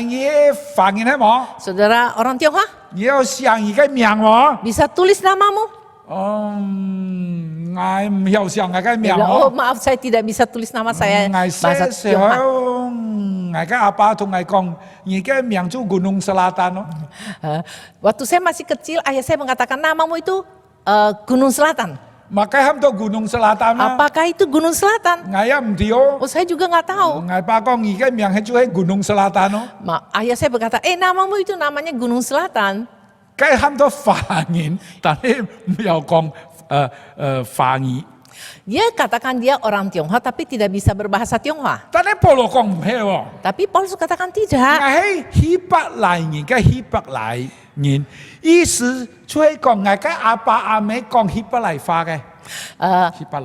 你華人係冇？ Saudara orang Tionghoa, 你有姓而家名冇？ bisa tulis namamu? 我唔曉姓我嘅名 Dia bilang, oh 喎。 maaf saya tidak bisa tulis nama saya 我 bahasa 寫 Tionghoa. 我 ngài cái apa tu ngài kong ngài cái miang tu Gunung Selatan no. Waktu saya masih kecil, ayah saya mengatakan namamu itu Gunung Selatan. Maka ham tu Gunung Selatan na. Apakah itu Gunung Selatan? Ngài am dio. Oh, saya juga nggak tahu. Ngài ba kong ngài cái miang tu Gunung Selatan no. Ayah saya berkata, namamu itu namanya Gunung Selatan. Cái ham tu phá ngin, tapi miao kong phá nghi. Dia katakan dia orang Tionghoa tapi tidak bisa berbahasa Tionghoa. Tapi Paulo kong heo. Tapi Paulus katakan tidak. Ngài Hebrew lai ngin, cái Hebrew lai ngin. 意思就是讲ngài cái apa ame kong Hebrew lai phá cái.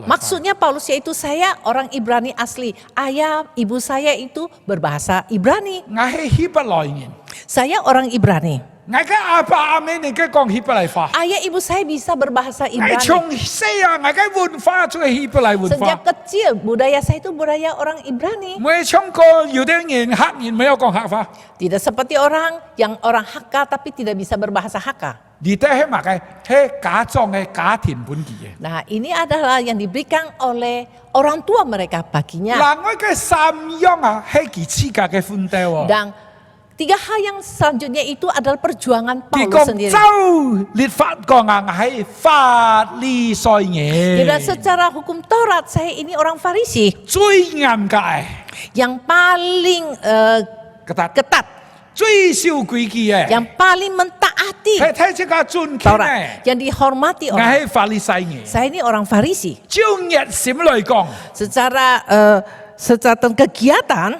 Maksudnya Paulus yaitu saya orang Ibrani asli. Ayah, ibu saya itu berbahasa Ibrani. Ngài Hebrew lai ngin. Saya orang Ibrani. Ngài cái apa ame ni cái kong Hebrew lai phá. Ayah ibu saya bisa berbahasa Ngài Ibrani. trong saya ngài cái văn hóa就是Hebrew lai văn Sejak hóa。 kecil budaya saya itu budaya orang Ibrani. 每trong có有啲人黑人沒有講黑話， Tidak seperti orang yang orang Hakka tapi tidak bisa berbahasa Hakka. 而且係乜嘅？係假裝嘅家庭本地嘅。 Nah, ini adalah yang diberikan oleh orang tua mereka baginya. 嗱，我嘅三樣啊，係佢自家嘅奮鬥喎。 Dan tiga hal yang selanjutnya itu adalah perjuangan 佢 Paulus 講 sendiri. 周律法講啊，係法利賽 Jadi 人， secara hukum Taurat saya ini orang Farisi 最嚴格嘅， yang paling ketat， 最守規矩嘅， yang paling mentaati 係睇這個尊敬 Taurat, 嘅， yang dihormati 我 orang. 係法利賽人。 Saya ini orang Farisi. 照熱心來講， Secara kegiatan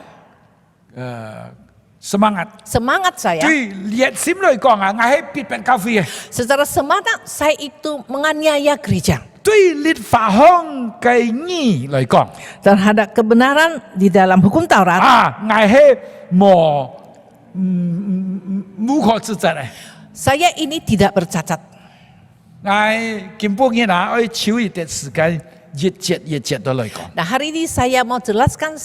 semangat saya, 對熱心來講啊，我係必變咖啡嘅。 secara semangat saya itu menganiaya gereja 對律法行嘅義來講， terhadap kebenaran di dalam hukum Taurat. 啊，我係無可指責嘅。 Saya ini tidak bercacat. 我根本嘅啊，我抽一啲時間一節都來講。 Nah, hari ini saya mau jelaskan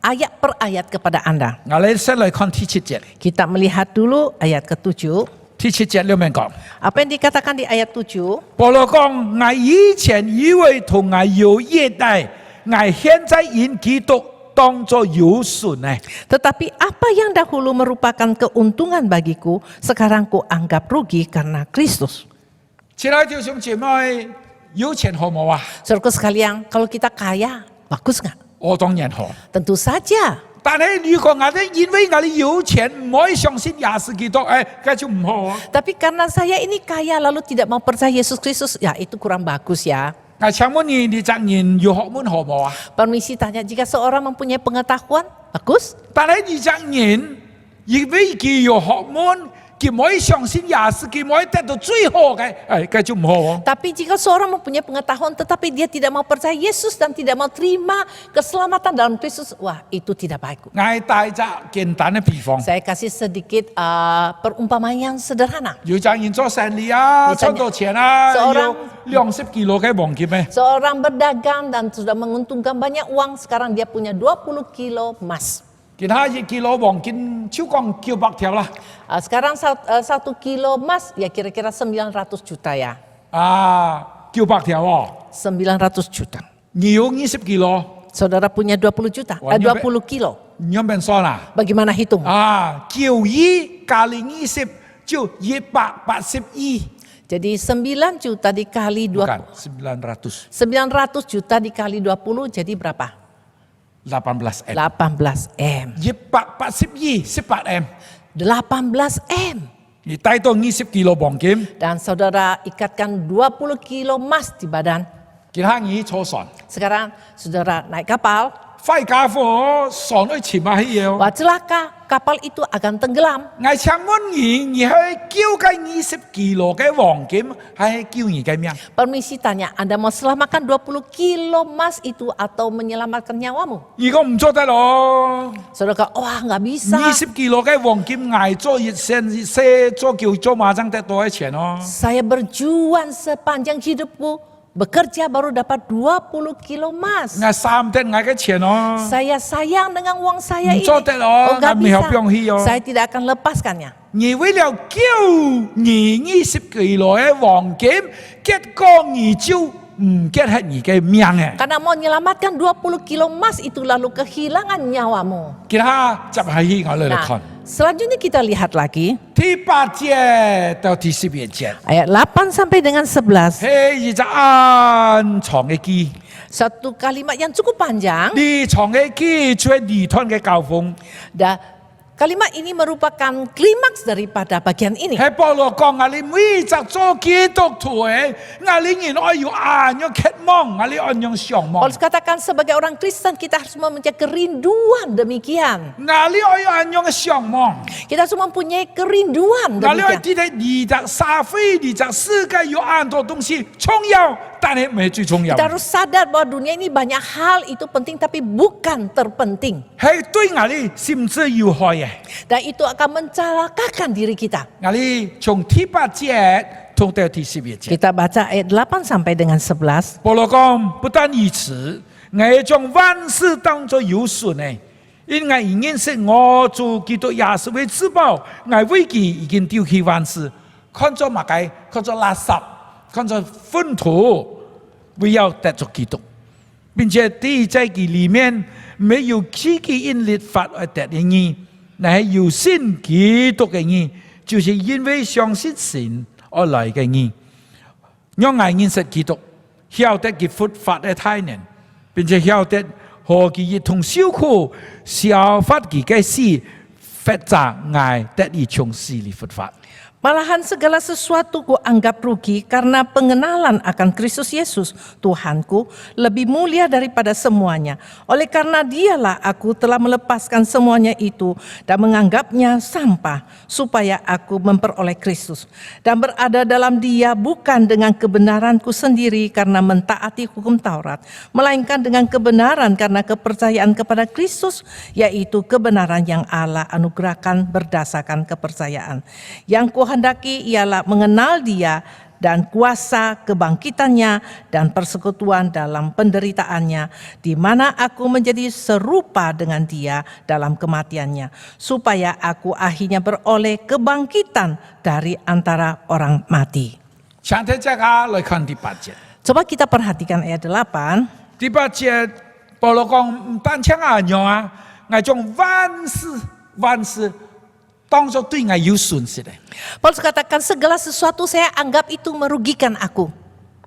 ayat per ayat kepada Anda. 我哋先來看第七節， Kita melihat dulu ayat ke-7. 第七節裏面講， Apa yang dikatakan di ayat 7? 保羅講：我以前以為同我有益的，我現在因基督當作有損呢。 Tetapi apa yang dahulu merupakan keuntungan bagiku, sekarang ku anggap rugi karena Kristus. 親愛弟兄姐妹，有錢好冇啊？ Saudaraku sekalian, kalau kita kaya, bagus nggak? 我當然好。 Tentu saja. 但係如果我哋因為我哋有錢唔可以相信耶穌基督，咁就唔好啊！ Tapi karena saya ini kaya lalu tidak mau percaya Yesus Kristus, ya itu kurang bagus ya. 我請問你責任要學問好冇啊？ Permisi tanya, jika seorang mempunyai pengetahuan, bagus. 但係你責任因為佢要學問，佢唔可以相信耶穌，佢唔可以得到最好嘅，咁就唔好啊！ Tapi jika seorang mempunyai pengetahuan tetapi dia tidak mau percaya Yesus dan tidak mau terima keselamatan dalam Kristus, wah itu tidak baik. 我帶隻簡單嘅比方， Saya kasih sedikit perumpamaan yang sederhana. 有責任做生意啊， Misalnya, 賺到錢啊， seorang 要20 kilo 嘅黃金咩？ Seorang berdagang dan sudah menguntungkan banyak uang, sekarang dia punya 20 kilo emas. 其他1 kilo 黃金超過900條啦， Sekarang 1 kilo emas ya kira-kira 900 juta ya. 900條喎， 900 juta. 你有20 kilo， Saudara punya 20 juta, Wah, 20 kilo. 你有冇算啊？ Bagaimana hitung? 9加20就180億， Jadi 9 juta dikali 20. bukan 900 900 juta dikali 20 jadi berapa? 18 M， 18 M. 180億18 M， 18 M. 你帶到20 kilo 黃金， Dan saudara ikatkan 20 kilo emas di badan. 其他你坐船， Sekarang saudara naik kapal. 快家伙船去潛下去要。 Wah celaka, kapal itu akan tenggelam. 我請問你係叫緊20 kilo 嘅黃金，係叫你嘅命？ Permisi tanya, Anda mau selamatkan 20 kilo emas itu atau menyelamatkan nyawamu? 如果唔做得咯， Saudara kata, wah nggak bisa. 20 kilo 嘅黃金捱做一生一世做叫做馬上得多嘅錢咯。 Saya berjuang sepanjang hidupku, bekerja baru dapat 20 kilo emas. 我3得我嘅錢咯。 Saya sayang dengan uang saya ini. Betul, tak, loh. nggak Kami hobiong hiyo. bisa. Saya tidak akan lepaskannya. 你為了叫你20 kilo 嘅黃金，結果你就唔記係你嘅命嘅。 Karena mau menyelamatkan 20 kilo emas itu lalu kehilangan nyawamu. 其他就係我哋嚟看 Nah, selanjutnya kita lihat lagi 第8節到第11節， ayat 8 sampai dengan 11. 係一隻暗藏嘅機， Satu kalimat yang cukup panjang 呢藏嘅機就係離團嘅教風， dan kalimat ini merupakan klimaks daripada bagian ini. 係保羅講我哋每隻做基督徒嘅，我哋人愛要按樣渴望，我哋按樣想望， Paulus katakan sebagai orang Kristen kita harus mempunyai kerinduan demikian. 我哋愛要按樣嘅想望， Kita harus mempunyai kerinduan 我哋愛 demikian. 知道二隻社會、二隻世界有很多東西重要，但係唔係最重要， Kita harus sadar bahwa dunia ini banyak hal itu penting tapi bukan terpenting. 係對我哋甚至有害嘅。 Dan itu akan mencelakakan diri kita. 我哋從第8節到第11節。 Kita baca ayat 8 sampai dengan 11. 保羅講不但如此，我將萬事當作有損呢，因我已認識我主基督耶穌為至寶，我為佢已經丟棄萬事，看作物件，看作垃圾，看作糞土，為要得着基督，並且地在佢裡面沒有自己因律法而得的義，乃係有信基督嘅義，就是因為相信神而來嘅義。讓我認識基督，曉得佢佛法嘅大能，並且曉得和佢一同受苦，效法佢嘅事，發展我得以從事理佛法。 Malahan segala sesuatu kuanggap rugi karena pengenalan akan Kristus Yesus Tuhanku lebih mulia daripada semuanya. Oleh karena dialah aku telah melepaskan semuanya itu dan menganggapnya sampah supaya aku memperoleh Kristus. Dan berada dalam dia bukan dengan kebenaranku sendiri karena mentaati hukum Taurat. Melainkan dengan kebenaran karena kepercayaan kepada Kristus, yaitu kebenaran yang Allah anugerahkan berdasarkan kepercayaan. Yang kuhendaki ialah mengenal dia dan kuasa kebangkitannya dan persekutuan dalam penderitaannya, di mana aku menjadi serupa dengan dia dalam kematiannya, supaya aku akhirnya beroleh kebangkitan dari antara orang mati. 請睇即刻來看第8節。 Coba kita perhatikan ayat 8. 第8節，保羅講唔單止我樣啊，我將萬事當作對我有損失嘅。 Paulus katakan segala sesuatu saya anggap itu merugikan aku.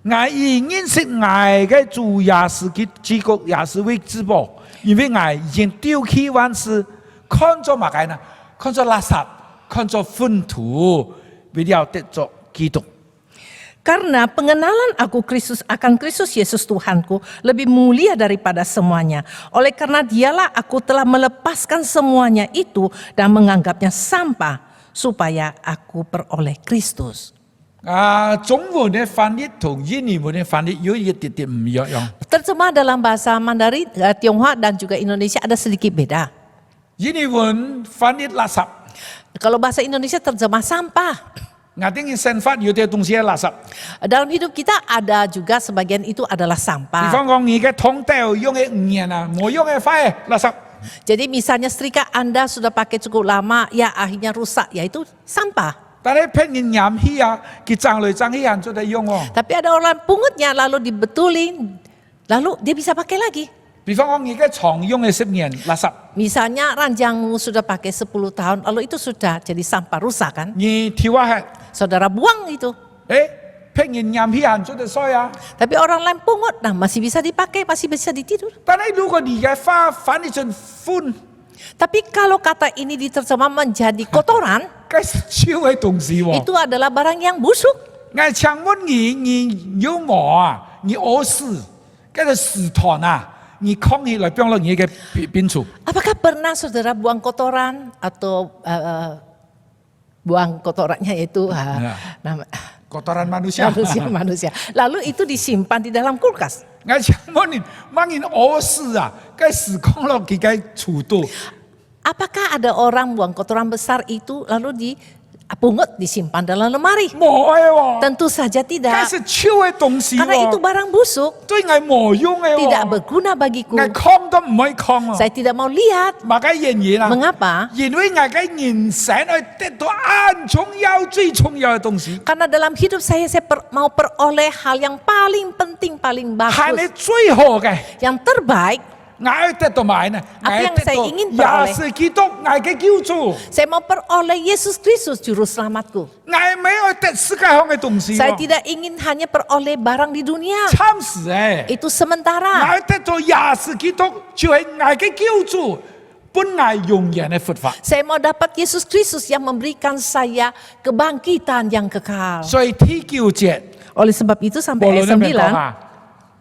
我已認識我嘅主耶穌基督也是為至寶，因為我已經丟棄萬事，看作乜嘢呢？看作垃圾，看作糞土，為了得着基督。 Karena pengenalan aku akan Kristus Yesus Tuhanku lebih mulia daripada semuanya. Oleh karena dialah aku telah melepaskan semuanya itu dan menganggapnya sampah supaya aku peroleh Kristus. 中文嘅翻譯同英文嘅翻譯有一點點唔一樣。 Terjemah dalam bahasa Mandarin, Tionghoa dan juga Indonesia ada sedikit beda. 英文翻譯垃圾， Kalau bahasa Indonesia terjemah sampah. 我哋嘅生活有啲東西係垃圾。 Dalam hidup kita ada juga sebagian itu adalah 比 sampah. 方講，你嘅桶掉用嘅5年啊，冇用嘅快垃圾。 Jadi misalnya setrika Anda sudah pakai cukup lama, ya akhirnya rusak, yaitu sampah. 但係騙人飲氣啊，佢爭來爭去人做得用喎。 Tapi ada orang pungutnya lalu dibetulin, lalu dia bisa pakai lagi. 比方講，你嘅床用嘅10年垃圾， Misalnya ranjangmu sudah pakai 10 tahun, lalu itu sudah jadi sampah rusak kan? 你跳下去， Saudara buang itu. 騙人飲氣人做得衰啊。 Tapi orang lain pungut, nah masih bisa dipakai, masih bisa ditidur. 但係如果你嘅花反譯成糞， Tapi kalau kata ini diterjemah menjadi kotoran, 該是超嘅東西喎。 itu adalah barang yang busuk. 我請問你有我啊，你屙屎，嗰個屎團啊，你扛起來放落你嘅邊處？ Apakah pernah saudara buang kotoran atau buang kotorannya itu nama kotoran manusia。 manusia. Lalu itu disimpan di dalam kulkas. 我請問你，萬人屙屎啊，該屎扛落佢嘅處度， Apakah ada orang buang kotoran besar itu lalu pungut disimpan dalam lemari? 冇嘅喎， Tentu saja 梗 tidak. 係超嘅東西 Karena itu 喎， barang busuk, 對我冇用嘅 tidak 喎， berguna bagiku. 我看都唔可以看喎， Saya tidak mau lihat. 嘛解原因啦？ Mengapa? 因為我嘅人生去得到安重要、最重要嘅東西， Karena dalam hidup saya mau peroleh hal yang paling penting, paling 係 bagus, 你最好嘅。 yang terbaik. 我要得到埋呢， Apa yang saya ingin 耶 peroleh? 穌基督，我嘅救主， Saya mau peroleh Yesus Kristus juru selamatku. 我沒有得世界上嘅東西 Saya 喎， tidak ingin hanya peroleh barang di dunia. 暫時嘅。 Itu 我 sementara. 要得到耶穌基督，就係我嘅救主，本我永遠嘅復活。 Saya mau dapat Yesus Kristus yang memberikan saya kebangkitan yang kekal. 所以第9節， Oleh sebab itu 保 sampai 羅 ayat 呢邊講 9, 啊，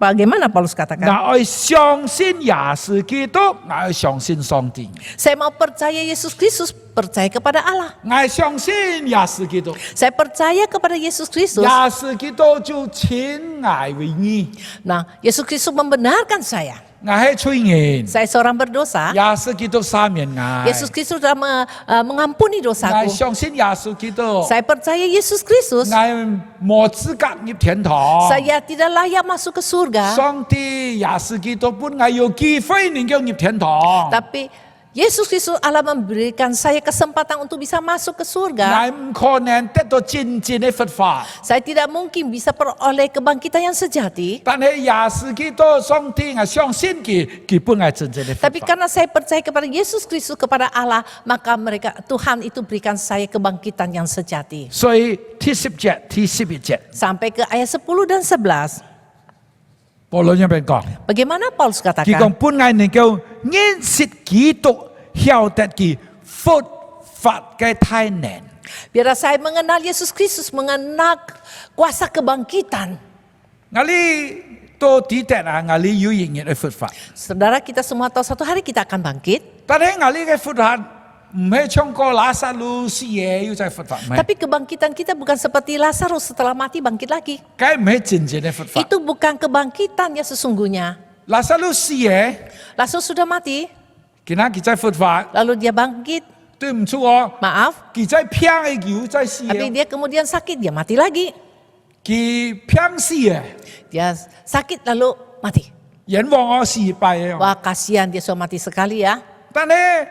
bagaimana Paulus katakan? 我要相信耶穌基督，我要相信上帝， Saya mau percaya Yesus Kristus, percaya kepada Allah. 我要相信耶穌基督， Saya percaya kepada Yesus 耶 Kristus. 穌基督就稱我為義， Nah, Yesus Kristus membenarkan saya. 我係罪人， Saya seorang berdosa. 耶穌基督赦免我， Yesus Kristus sudah mengampuni 我 dosaku. 相信耶穌基督。 Saya percaya Yesus Kristus. 我冇資格入天堂。 Saya tidak layak masuk ke surga. 上帝耶穌基督本我有機會能夠入天堂。 Tapi Yesus Kristus Allah memberikan saya kesempatan untuk bisa masuk ke 我 surga. 唔可能得到真正嘅佛法， Saya tidak mungkin bisa peroleh kebangkitan yang sejati. 但係耶穌基督上帝我相信佢本我真正嘅佛 Tapi 法。 karena saya percaya kepada Yesus Kristus, kepada Allah, maka Tuhan itu berikan saya kebangkitan yang sejati. 所以第10節、第11節， Sampai ke ayat 10 dan 11. 保羅呢邊講， Bagaimana Paulus 佢講 katakan? 本我能夠認識基督，曉得佢佛法嘅大能。 Biar saya mengenal Yesus Kristus, mengenal kuasa kebangkitan. 我哋都記得啊，我哋有應驗嘅佛法， Saudara, kita semua tahu satu hari kita akan bangkit. 但係我哋嘅佛法唔係唱歌拉撒路死嘢要在佛法，唔係， Tapi kebangkitan kita bukan seperti Lazarus setelah mati bangkit lagi. 梗係唔係真正嘅佛法。 Itu bukan kebangkitan yang sesungguhnya. 拉撒路死嘢， Lazarus sudah mati, 見下佢在佛法， lalu dia bangkit. 對唔住我， Maaf, 佢在騙嘅牛在死 tapi 嘢， dia kemudian sakit, dia mati lagi. 佢騙死嘅， Dia sakit lalu mati. 人往我失敗嘅。 Wah, kasihan dia sudah mati sekali ya. 但係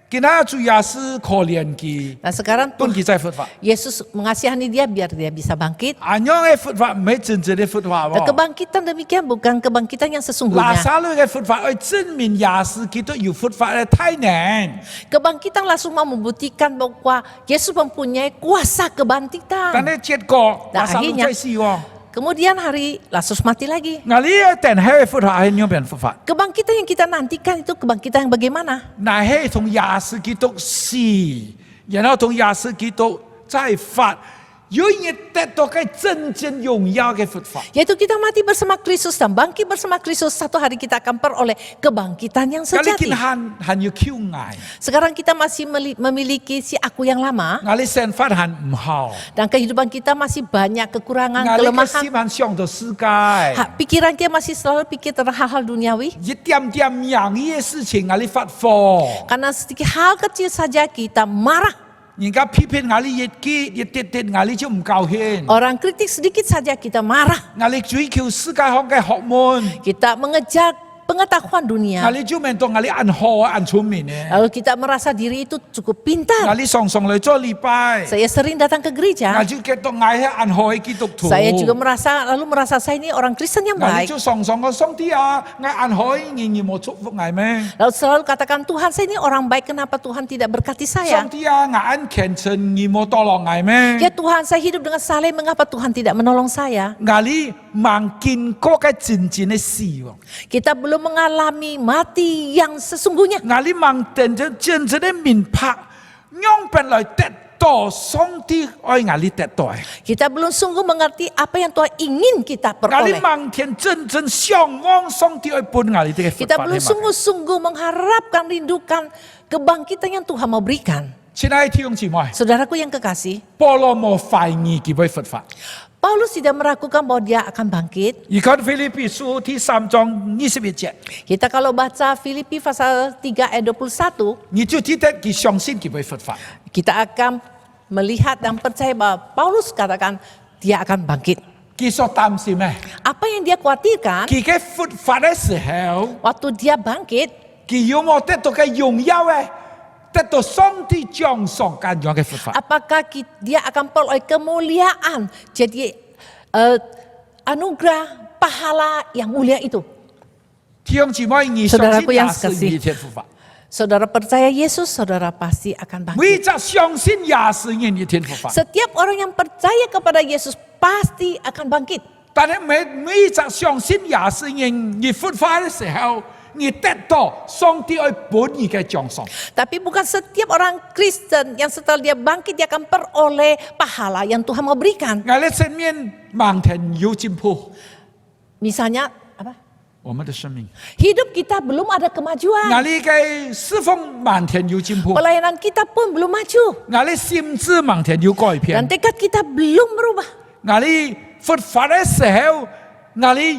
見下主耶穌可憐佢， Dan sekarang 本佢在佛法， Yesus mengasihani dia biar dia bisa bangkit. 安樣嘅佛法唔係真正嘅佛法 Dan 喎。 kebangkitan demikian bukan kebangkitan yang 拉 sesungguhnya. 撒路嘅佛法去證明耶穌基督有佛法嘅大能， Kebangkitan langsung mau membuktikan bahwa Yesus mempunyai kuasa 但 kebangkitan. 係結果 Dan 拉撒路 akhirnya 在死喎。 Kemudian hari Lazarus mati lagi. 我呢一定係佛法係樣變佛法， Kebangkitan yang kita nantikan itu kebangkitan yang bagaimana? 那係同耶穌基督死，然後同耶穌基督再發，有人得到嘅真正榮耀嘅佛法。 Yaitu kita mati bersama Kristus dan bangkit bersama Kristus. Satu hari kita akan peroleh kebangkitan yang 我哋 sejati. 見限要求愛， Sekarang kita masih memiliki si aku yang lama. 我哋想法限唔好， Dan kehidupan kita masih banyak 我 kekurangan, 哋嘅 kelemahan. 心限上到世界， Pikiran kita masih selalu pikir tentang hal-hal duniawi. 一點點容易嘅事情我哋發火， Karena sedikit hal kecil saja kita marah. 人家批評我哋一啲我哋就唔高興， Orang kritik sedikit saja kita marah. 我哋追求世界上嘅學問， Kita mengejar pengetahuan 我 dunia. 哋就明到我哋按好按聰明嘅， Lalu kita merasa diri itu cukup 我 pintar. 哋常常嚟做禮拜。 Saya sering datang ke 我 gereja. 就覺得我係按好嘅基督徒， Saya juga merasa saya ini orang Kristen yang 我哋 baik. 就常常個上帝啊，我按好仍然冇祝福我咩？ Lalu selalu katakan Tuhan saya ini orang baik. Kenapa Tuhan tidak berkati 上 saya? 帝啊，我按虔誠你冇墮落我咩？ Ya Tuhan saya hidup dengan saleh. Mengapa Tuhan tidak menolong saya? 我哋望見過嘅真正嘅死喎， Kita belum mengalami mati yang sesungguhnya. 我哋望見真正嘅面拍，讓本來得到上帝愛我哋得到嘅， Kita belum sungguh mengerti apa yang Tuhan ingin kita 我哋 peroleh. 望見真正向往上帝愛伴我哋嘅佛 Kita 法 belum 嘅。 sungguh-sungguh mengharapkan, rindukan kebangkitan yang Tuhan mau berikan. 親愛的弟兄姊妹， Saudaraku yang kekasih, 保羅冇懷疑佢嘅佛法。 Paulus tidak meragukan bahwa dia akan bangkit. 而家腓立比書第3章21節， Kita kalau baca Filipi pasal 3 ayat 21, 你就記得佢相信佢嘅佛法。 kita akan melihat dan percaya bahwa Paulus katakan dia akan bangkit. 佢所擔心咩？ Apa yang dia khawatirkan 佢嘅復發嘅時候， waktu dia bangkit, 佢有冇得到嘅榮耀咧？得到上帝獎賞咁樣嘅復發。 apakah dia akan peroleh kemuliaan, jadi anugerah pahala yang mulia itu. 弟兄姊妹，你相 Saudaraku 信 yang 也是 sekasih. 一天復發， Saudara percaya Yesus, saudara pasti akan 每 bangkit. 隻相信也是一天復發。 Setiap orang yang percaya kepada Yesus pasti akan bangkit. 但係每隻相信也是你復發嘅時候，你得到上帝愛本你嘅獎賞。 Tapi bukan setiap orang Kristen yang setelah dia bangkit dia akan peroleh pahala yang Tuhan mau berikan. 我哋生命盲田有進步， Misalnya apa? 我們的生命， Hidup kita belum ada 我 kemajuan. 哋嘅侍奉盲田有進步， Pelayanan kita pun belum maju. 我哋心智盲田有改 Dan 變， tekad kita belum berubah. 我哋復發嘅時候，我哋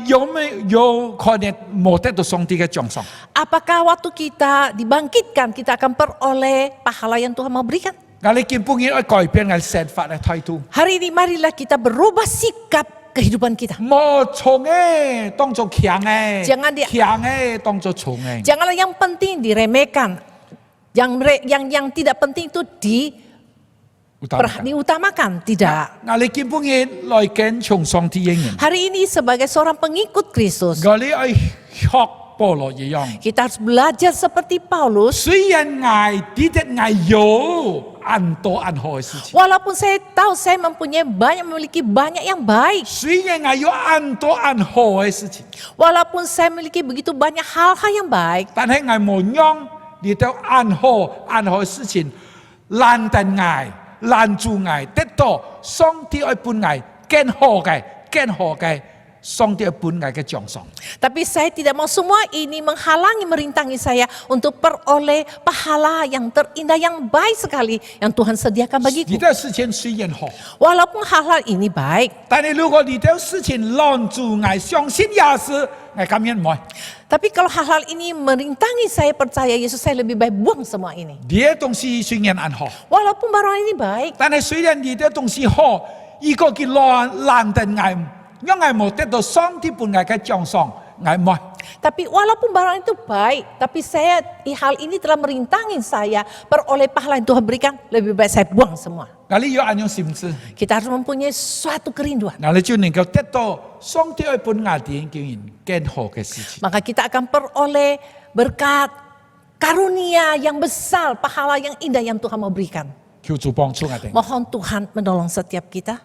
有可能冇得到上帝嘅獎賞。 Apakah waktu kita dibangkitkan kita akan peroleh pahala yang Tuhan mau berikan? 我哋見本應該改變我哋生活嘅態度， Hari ini marilah kita berubah sikap kehidupan kita. 冇從嘅當作強嘅， Jangan dia- 強嘅當作從嘅。 Janganlah yang penting diremehkan. Yang tidak penting itu diutamakan. Tidak. 我哋見本應來跟從上帝應人， Hari ini sebagai seorang pengikut Kristus, 我哋愛學保羅一樣。 kita harus belajar seperti Paulus. 雖然我記得我有很多很好嘅事情， Walaupun saya tahu saya memiliki banyak yang baik. 雖然我有很多很好嘅事情， Walaupun saya memiliki begitu banyak hal-hal yang baik. 但係我冇讓你到很好嘅事情攔得我、攔住我，得到上帝愛本我更好嘅上帝愛本我嘅獎賞。 Tapi saya tidak mau semua ini menghalangi, merintangi saya untuk peroleh pahala yang terindah, yang baik sekali yang Tuhan sediakan 你 bagiku. 的事情雖然好， Walaupun hal-hal ini baik, 但係如果你的事情攔住我，相信也是我咁樣唔會。 tapi kalau hal-hal ini merintangi saya percaya Yesus, saya lebih baik buang semua ini. 你嘅東西雖然很好， Walaupun barang ini baik, 但係雖然你的東西好，如果佢攔得我，讓我冇得到上帝本我嘅獎賞，我唔會。 tapi walaupun barang itu baik, tapi hal ini telah merintangi saya peroleh pahala yang Tuhan berikan, lebih baik saya buang semua. 我哋要按樣心志， Kita harus mempunyai suatu kerinduan. 我哋就能夠得到上帝愛本我哋叫人更好嘅事情。 Maka kita akan peroleh berkat karunia yang besar, pahala yang indah yang Tuhan mau berikan. 求主幫助我哋， Mohon Tuhan menolong setiap kita.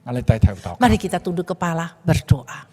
我哋低頭禱告。 Mari kita tunduk kepala berdoa.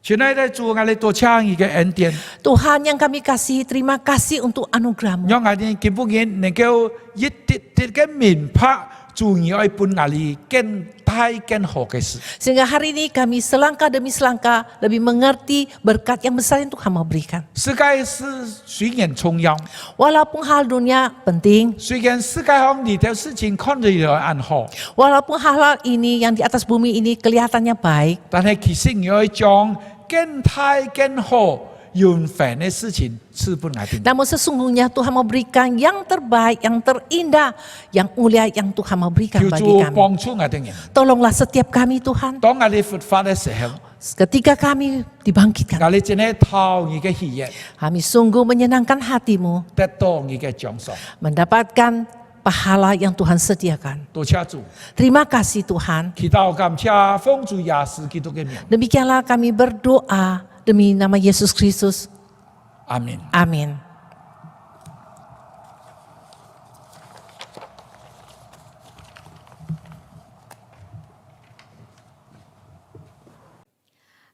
親愛的主，我哋多謝你嘅恩典， Tuhan yang kami kasih, terima kasih untuk anugerah-Mu. 讓我哋見不見能夠一啲啲嘅明白主你愛本我哋更大更好嘅事。 Sehingga hari ini kami selangkah demi selangkah lebih mengerti berkat yang besar yang Tuhan mau berikan. 世界是雖然重要， Walaupun hal dunia penting, 雖然世界上你的事情看起來很好， walaupun hal-hal ini yang di atas bumi ini kelihatannya baik, 但係其實你要將更大更好永恆嘅事情賜本我哋。 namun sesungguhnya Tuhan mau berikan yang terbaik, yang terindah, yang mulia yang Tuhan mau berikan 求 bagi 主 kami. 幫助我哋人。 Tolonglah setiap kami Tuhan, 當我哋復發嘅時候， ketika kami dibangkitkan, 我哋真係討你嘅喜悅， kami sungguh menyenangkan hatimu, 得到你嘅獎賞。 mendapatkan pahala yang Tuhan sediakan. 多謝主， Terima kasih Tuhan. 祈禱感謝奉主耶穌基督嘅名， Demikianlah kami berdoa demi nama Yesus Kristus. 阿門。 Amin.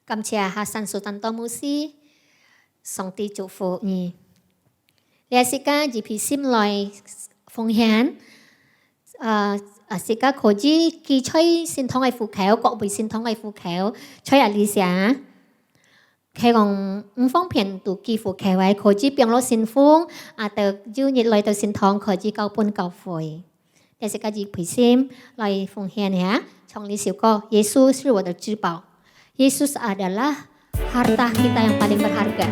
Cảm謝Hạ Sanh Sư Tăng Tô Mũ Sĩ, Song Ti Chủ Phụ Nhi. Lê Sĩ Ca Dì Phí Xím Lòi Phong Hián, Sĩ Ca Khổ Dì Kỳ Chơi Xin Thông Ai Phụ Khéo, Cọ Bùi Xin Thông Ai Phụ Khéo, Chơi Ả Lý Xá. Khai gong phong phiền tụ kỳ phụ khéo ấy, Khổ Dì Biang Lô Xin Phung, Tờ Dư Nhiệt Lòi Tờ Xin Thông, Khổ Dì Cao Pôn Cao Phổi. Lê Sĩ Ca Dì Phí Xím Lòi Phong Hián Há, Trong Lý Xíu Cô, Yesus是我的至宝. Yesus adalah harta kita yang paling berharga.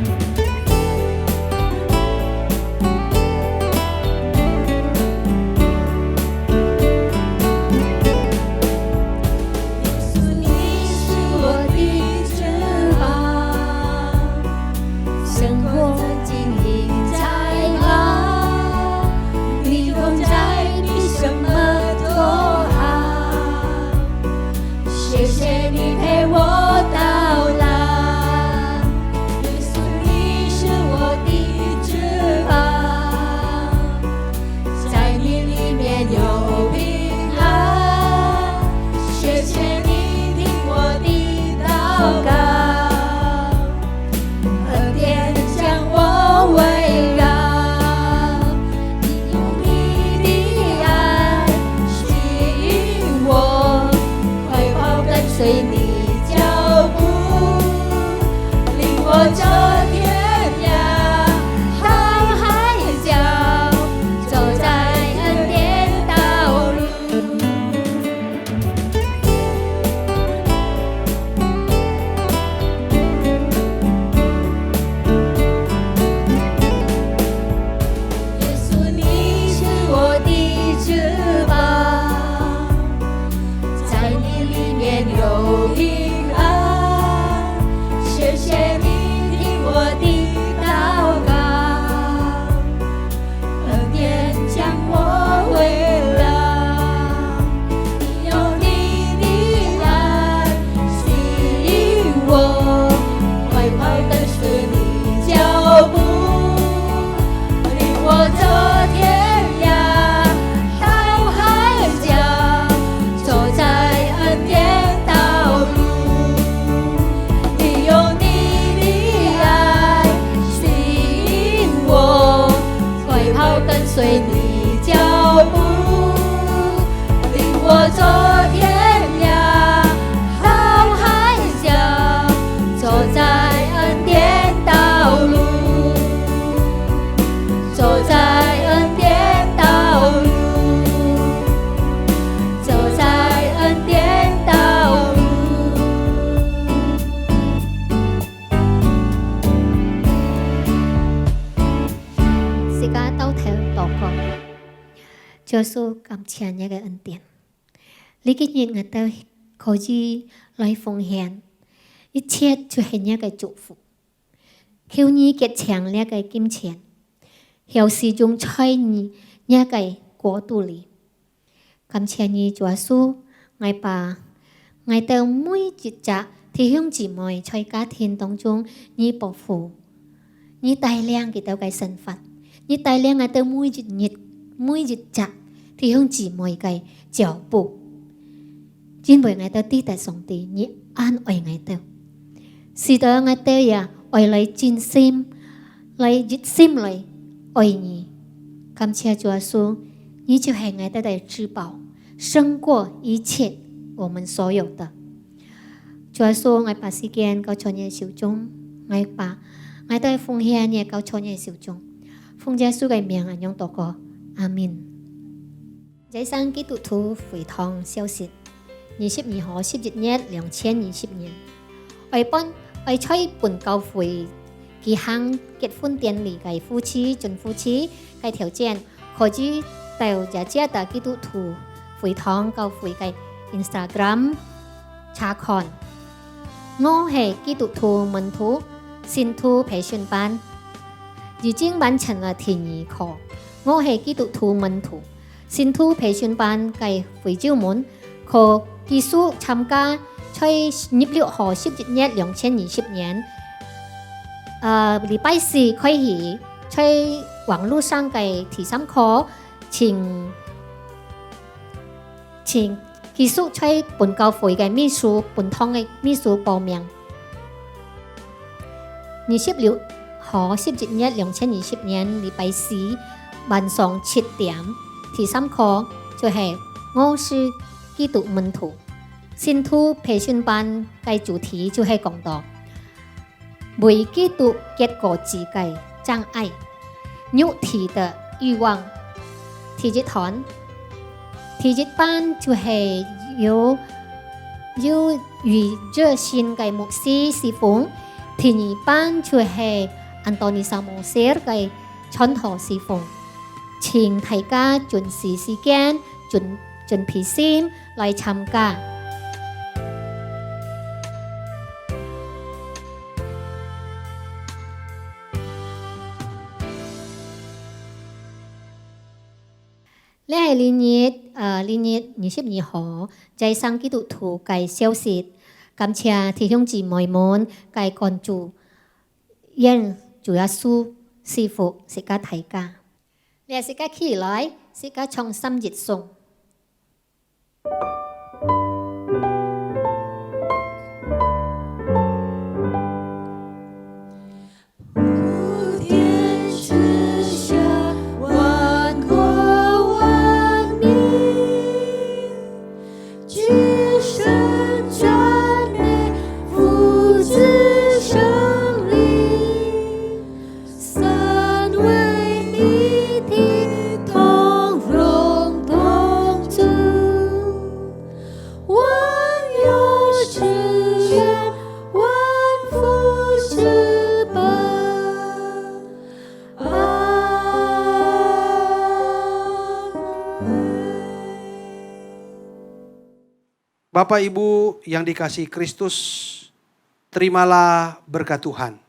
谢谢你陪我到老，耶稣你是我的翅膀，在你里面有平安。谢谢你听我的祷告，恩典将我围绕。随你脚步，领我走天涯海海角，走在恩典道路。耶稣，你是我的翅膀，在你里面有平安。谢谢你听我的祷告，恩典将我围绕。你用你的爱吸引我，快跑跟随你脚步，领我走天涯到海角，走在恩典道路。你用你的爱吸引我，快跑跟随你脚步，领我走天涯到海角，走在恩典道路，走在恩典道路，走在恩典道路。時間到頭禱告，主耶穌感謝你嘅恩典。呢幾日我都可以來奉獻，一切就係你嘅祝福。求你結強你嘅金錢，有時仲在你嘅國度裏。感謝你主耶穌，我把我哋每一隻弟兄姊妹在家庭當中，你保護，你帶領佢哋嘅身份。你帶領我哋每一隻弟兄姊妹嘅腳步，因為我哋知道上帝，你安慰我哋，使得我哋也愛來盡心、來熱心來愛你。感謝主耶穌，你就係我哋嘅至寶，勝過一切我們所有的。主耶穌，我把時間交在你手中，我哋奉獻你交在你手中。奉耶穌嘅名，用禱告，阿們。這生基督徒會堂消息，22號11月2020年，為催本教會舉行結婚典禮嘅夫妻、準夫妻嘅條件，可以到這的基督徒會堂教會嘅 Instagram 查看。我係基督徒門徒信徒培訓班。已經完成了第2課，我係基督徒門徒信徒培訓班嘅會招門，可繼續參加在26號11月2020年禮拜4開始在網絡上嘅第3課，請繼續在本教會嘅秘書本堂嘅秘書報名。26號11月2020年禮拜4晚上7點，第3課就係我是基督門徒信徒培訓班嘅主題就係講到為基督結果子嘅障礙、肉體的慾望。第1堂第1班就係有與熱心嘅牧師侍奉，第2班就係安東尼薩牧師嘅傳道侍奉。請大家準時時間、準備心來參加。呢係連日呢日22號，在生基督徒嘅消息，感謝弟兄姊妹們嘅關注，因主耶穌賜福是家大家，你是家起來，是家創心熱頌。Bapak Ibu yang dikasihi Kristus, terimalah berkat Tuhan.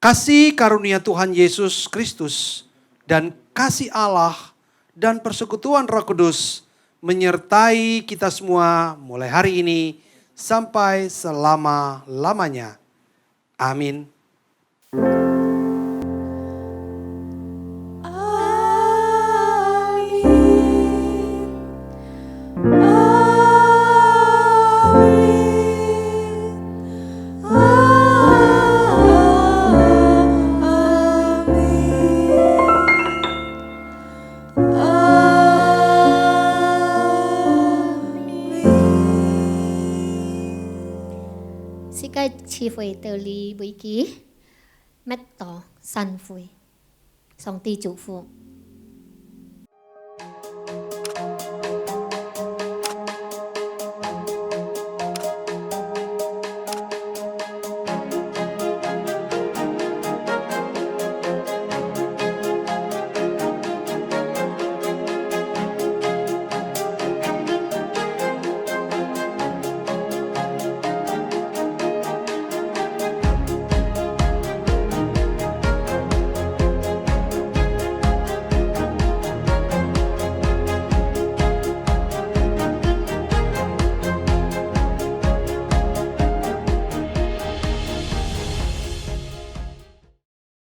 Kasih karunia Tuhan Yesus Kristus dan kasih Allah dan persekutuan Roh Kudus menyertai kita semua mulai hari ini sampai selama-lamanya. Amin. Chi phơi tờ li bụi ký, mét tỏ, săn phơi, song ti chủ phụ.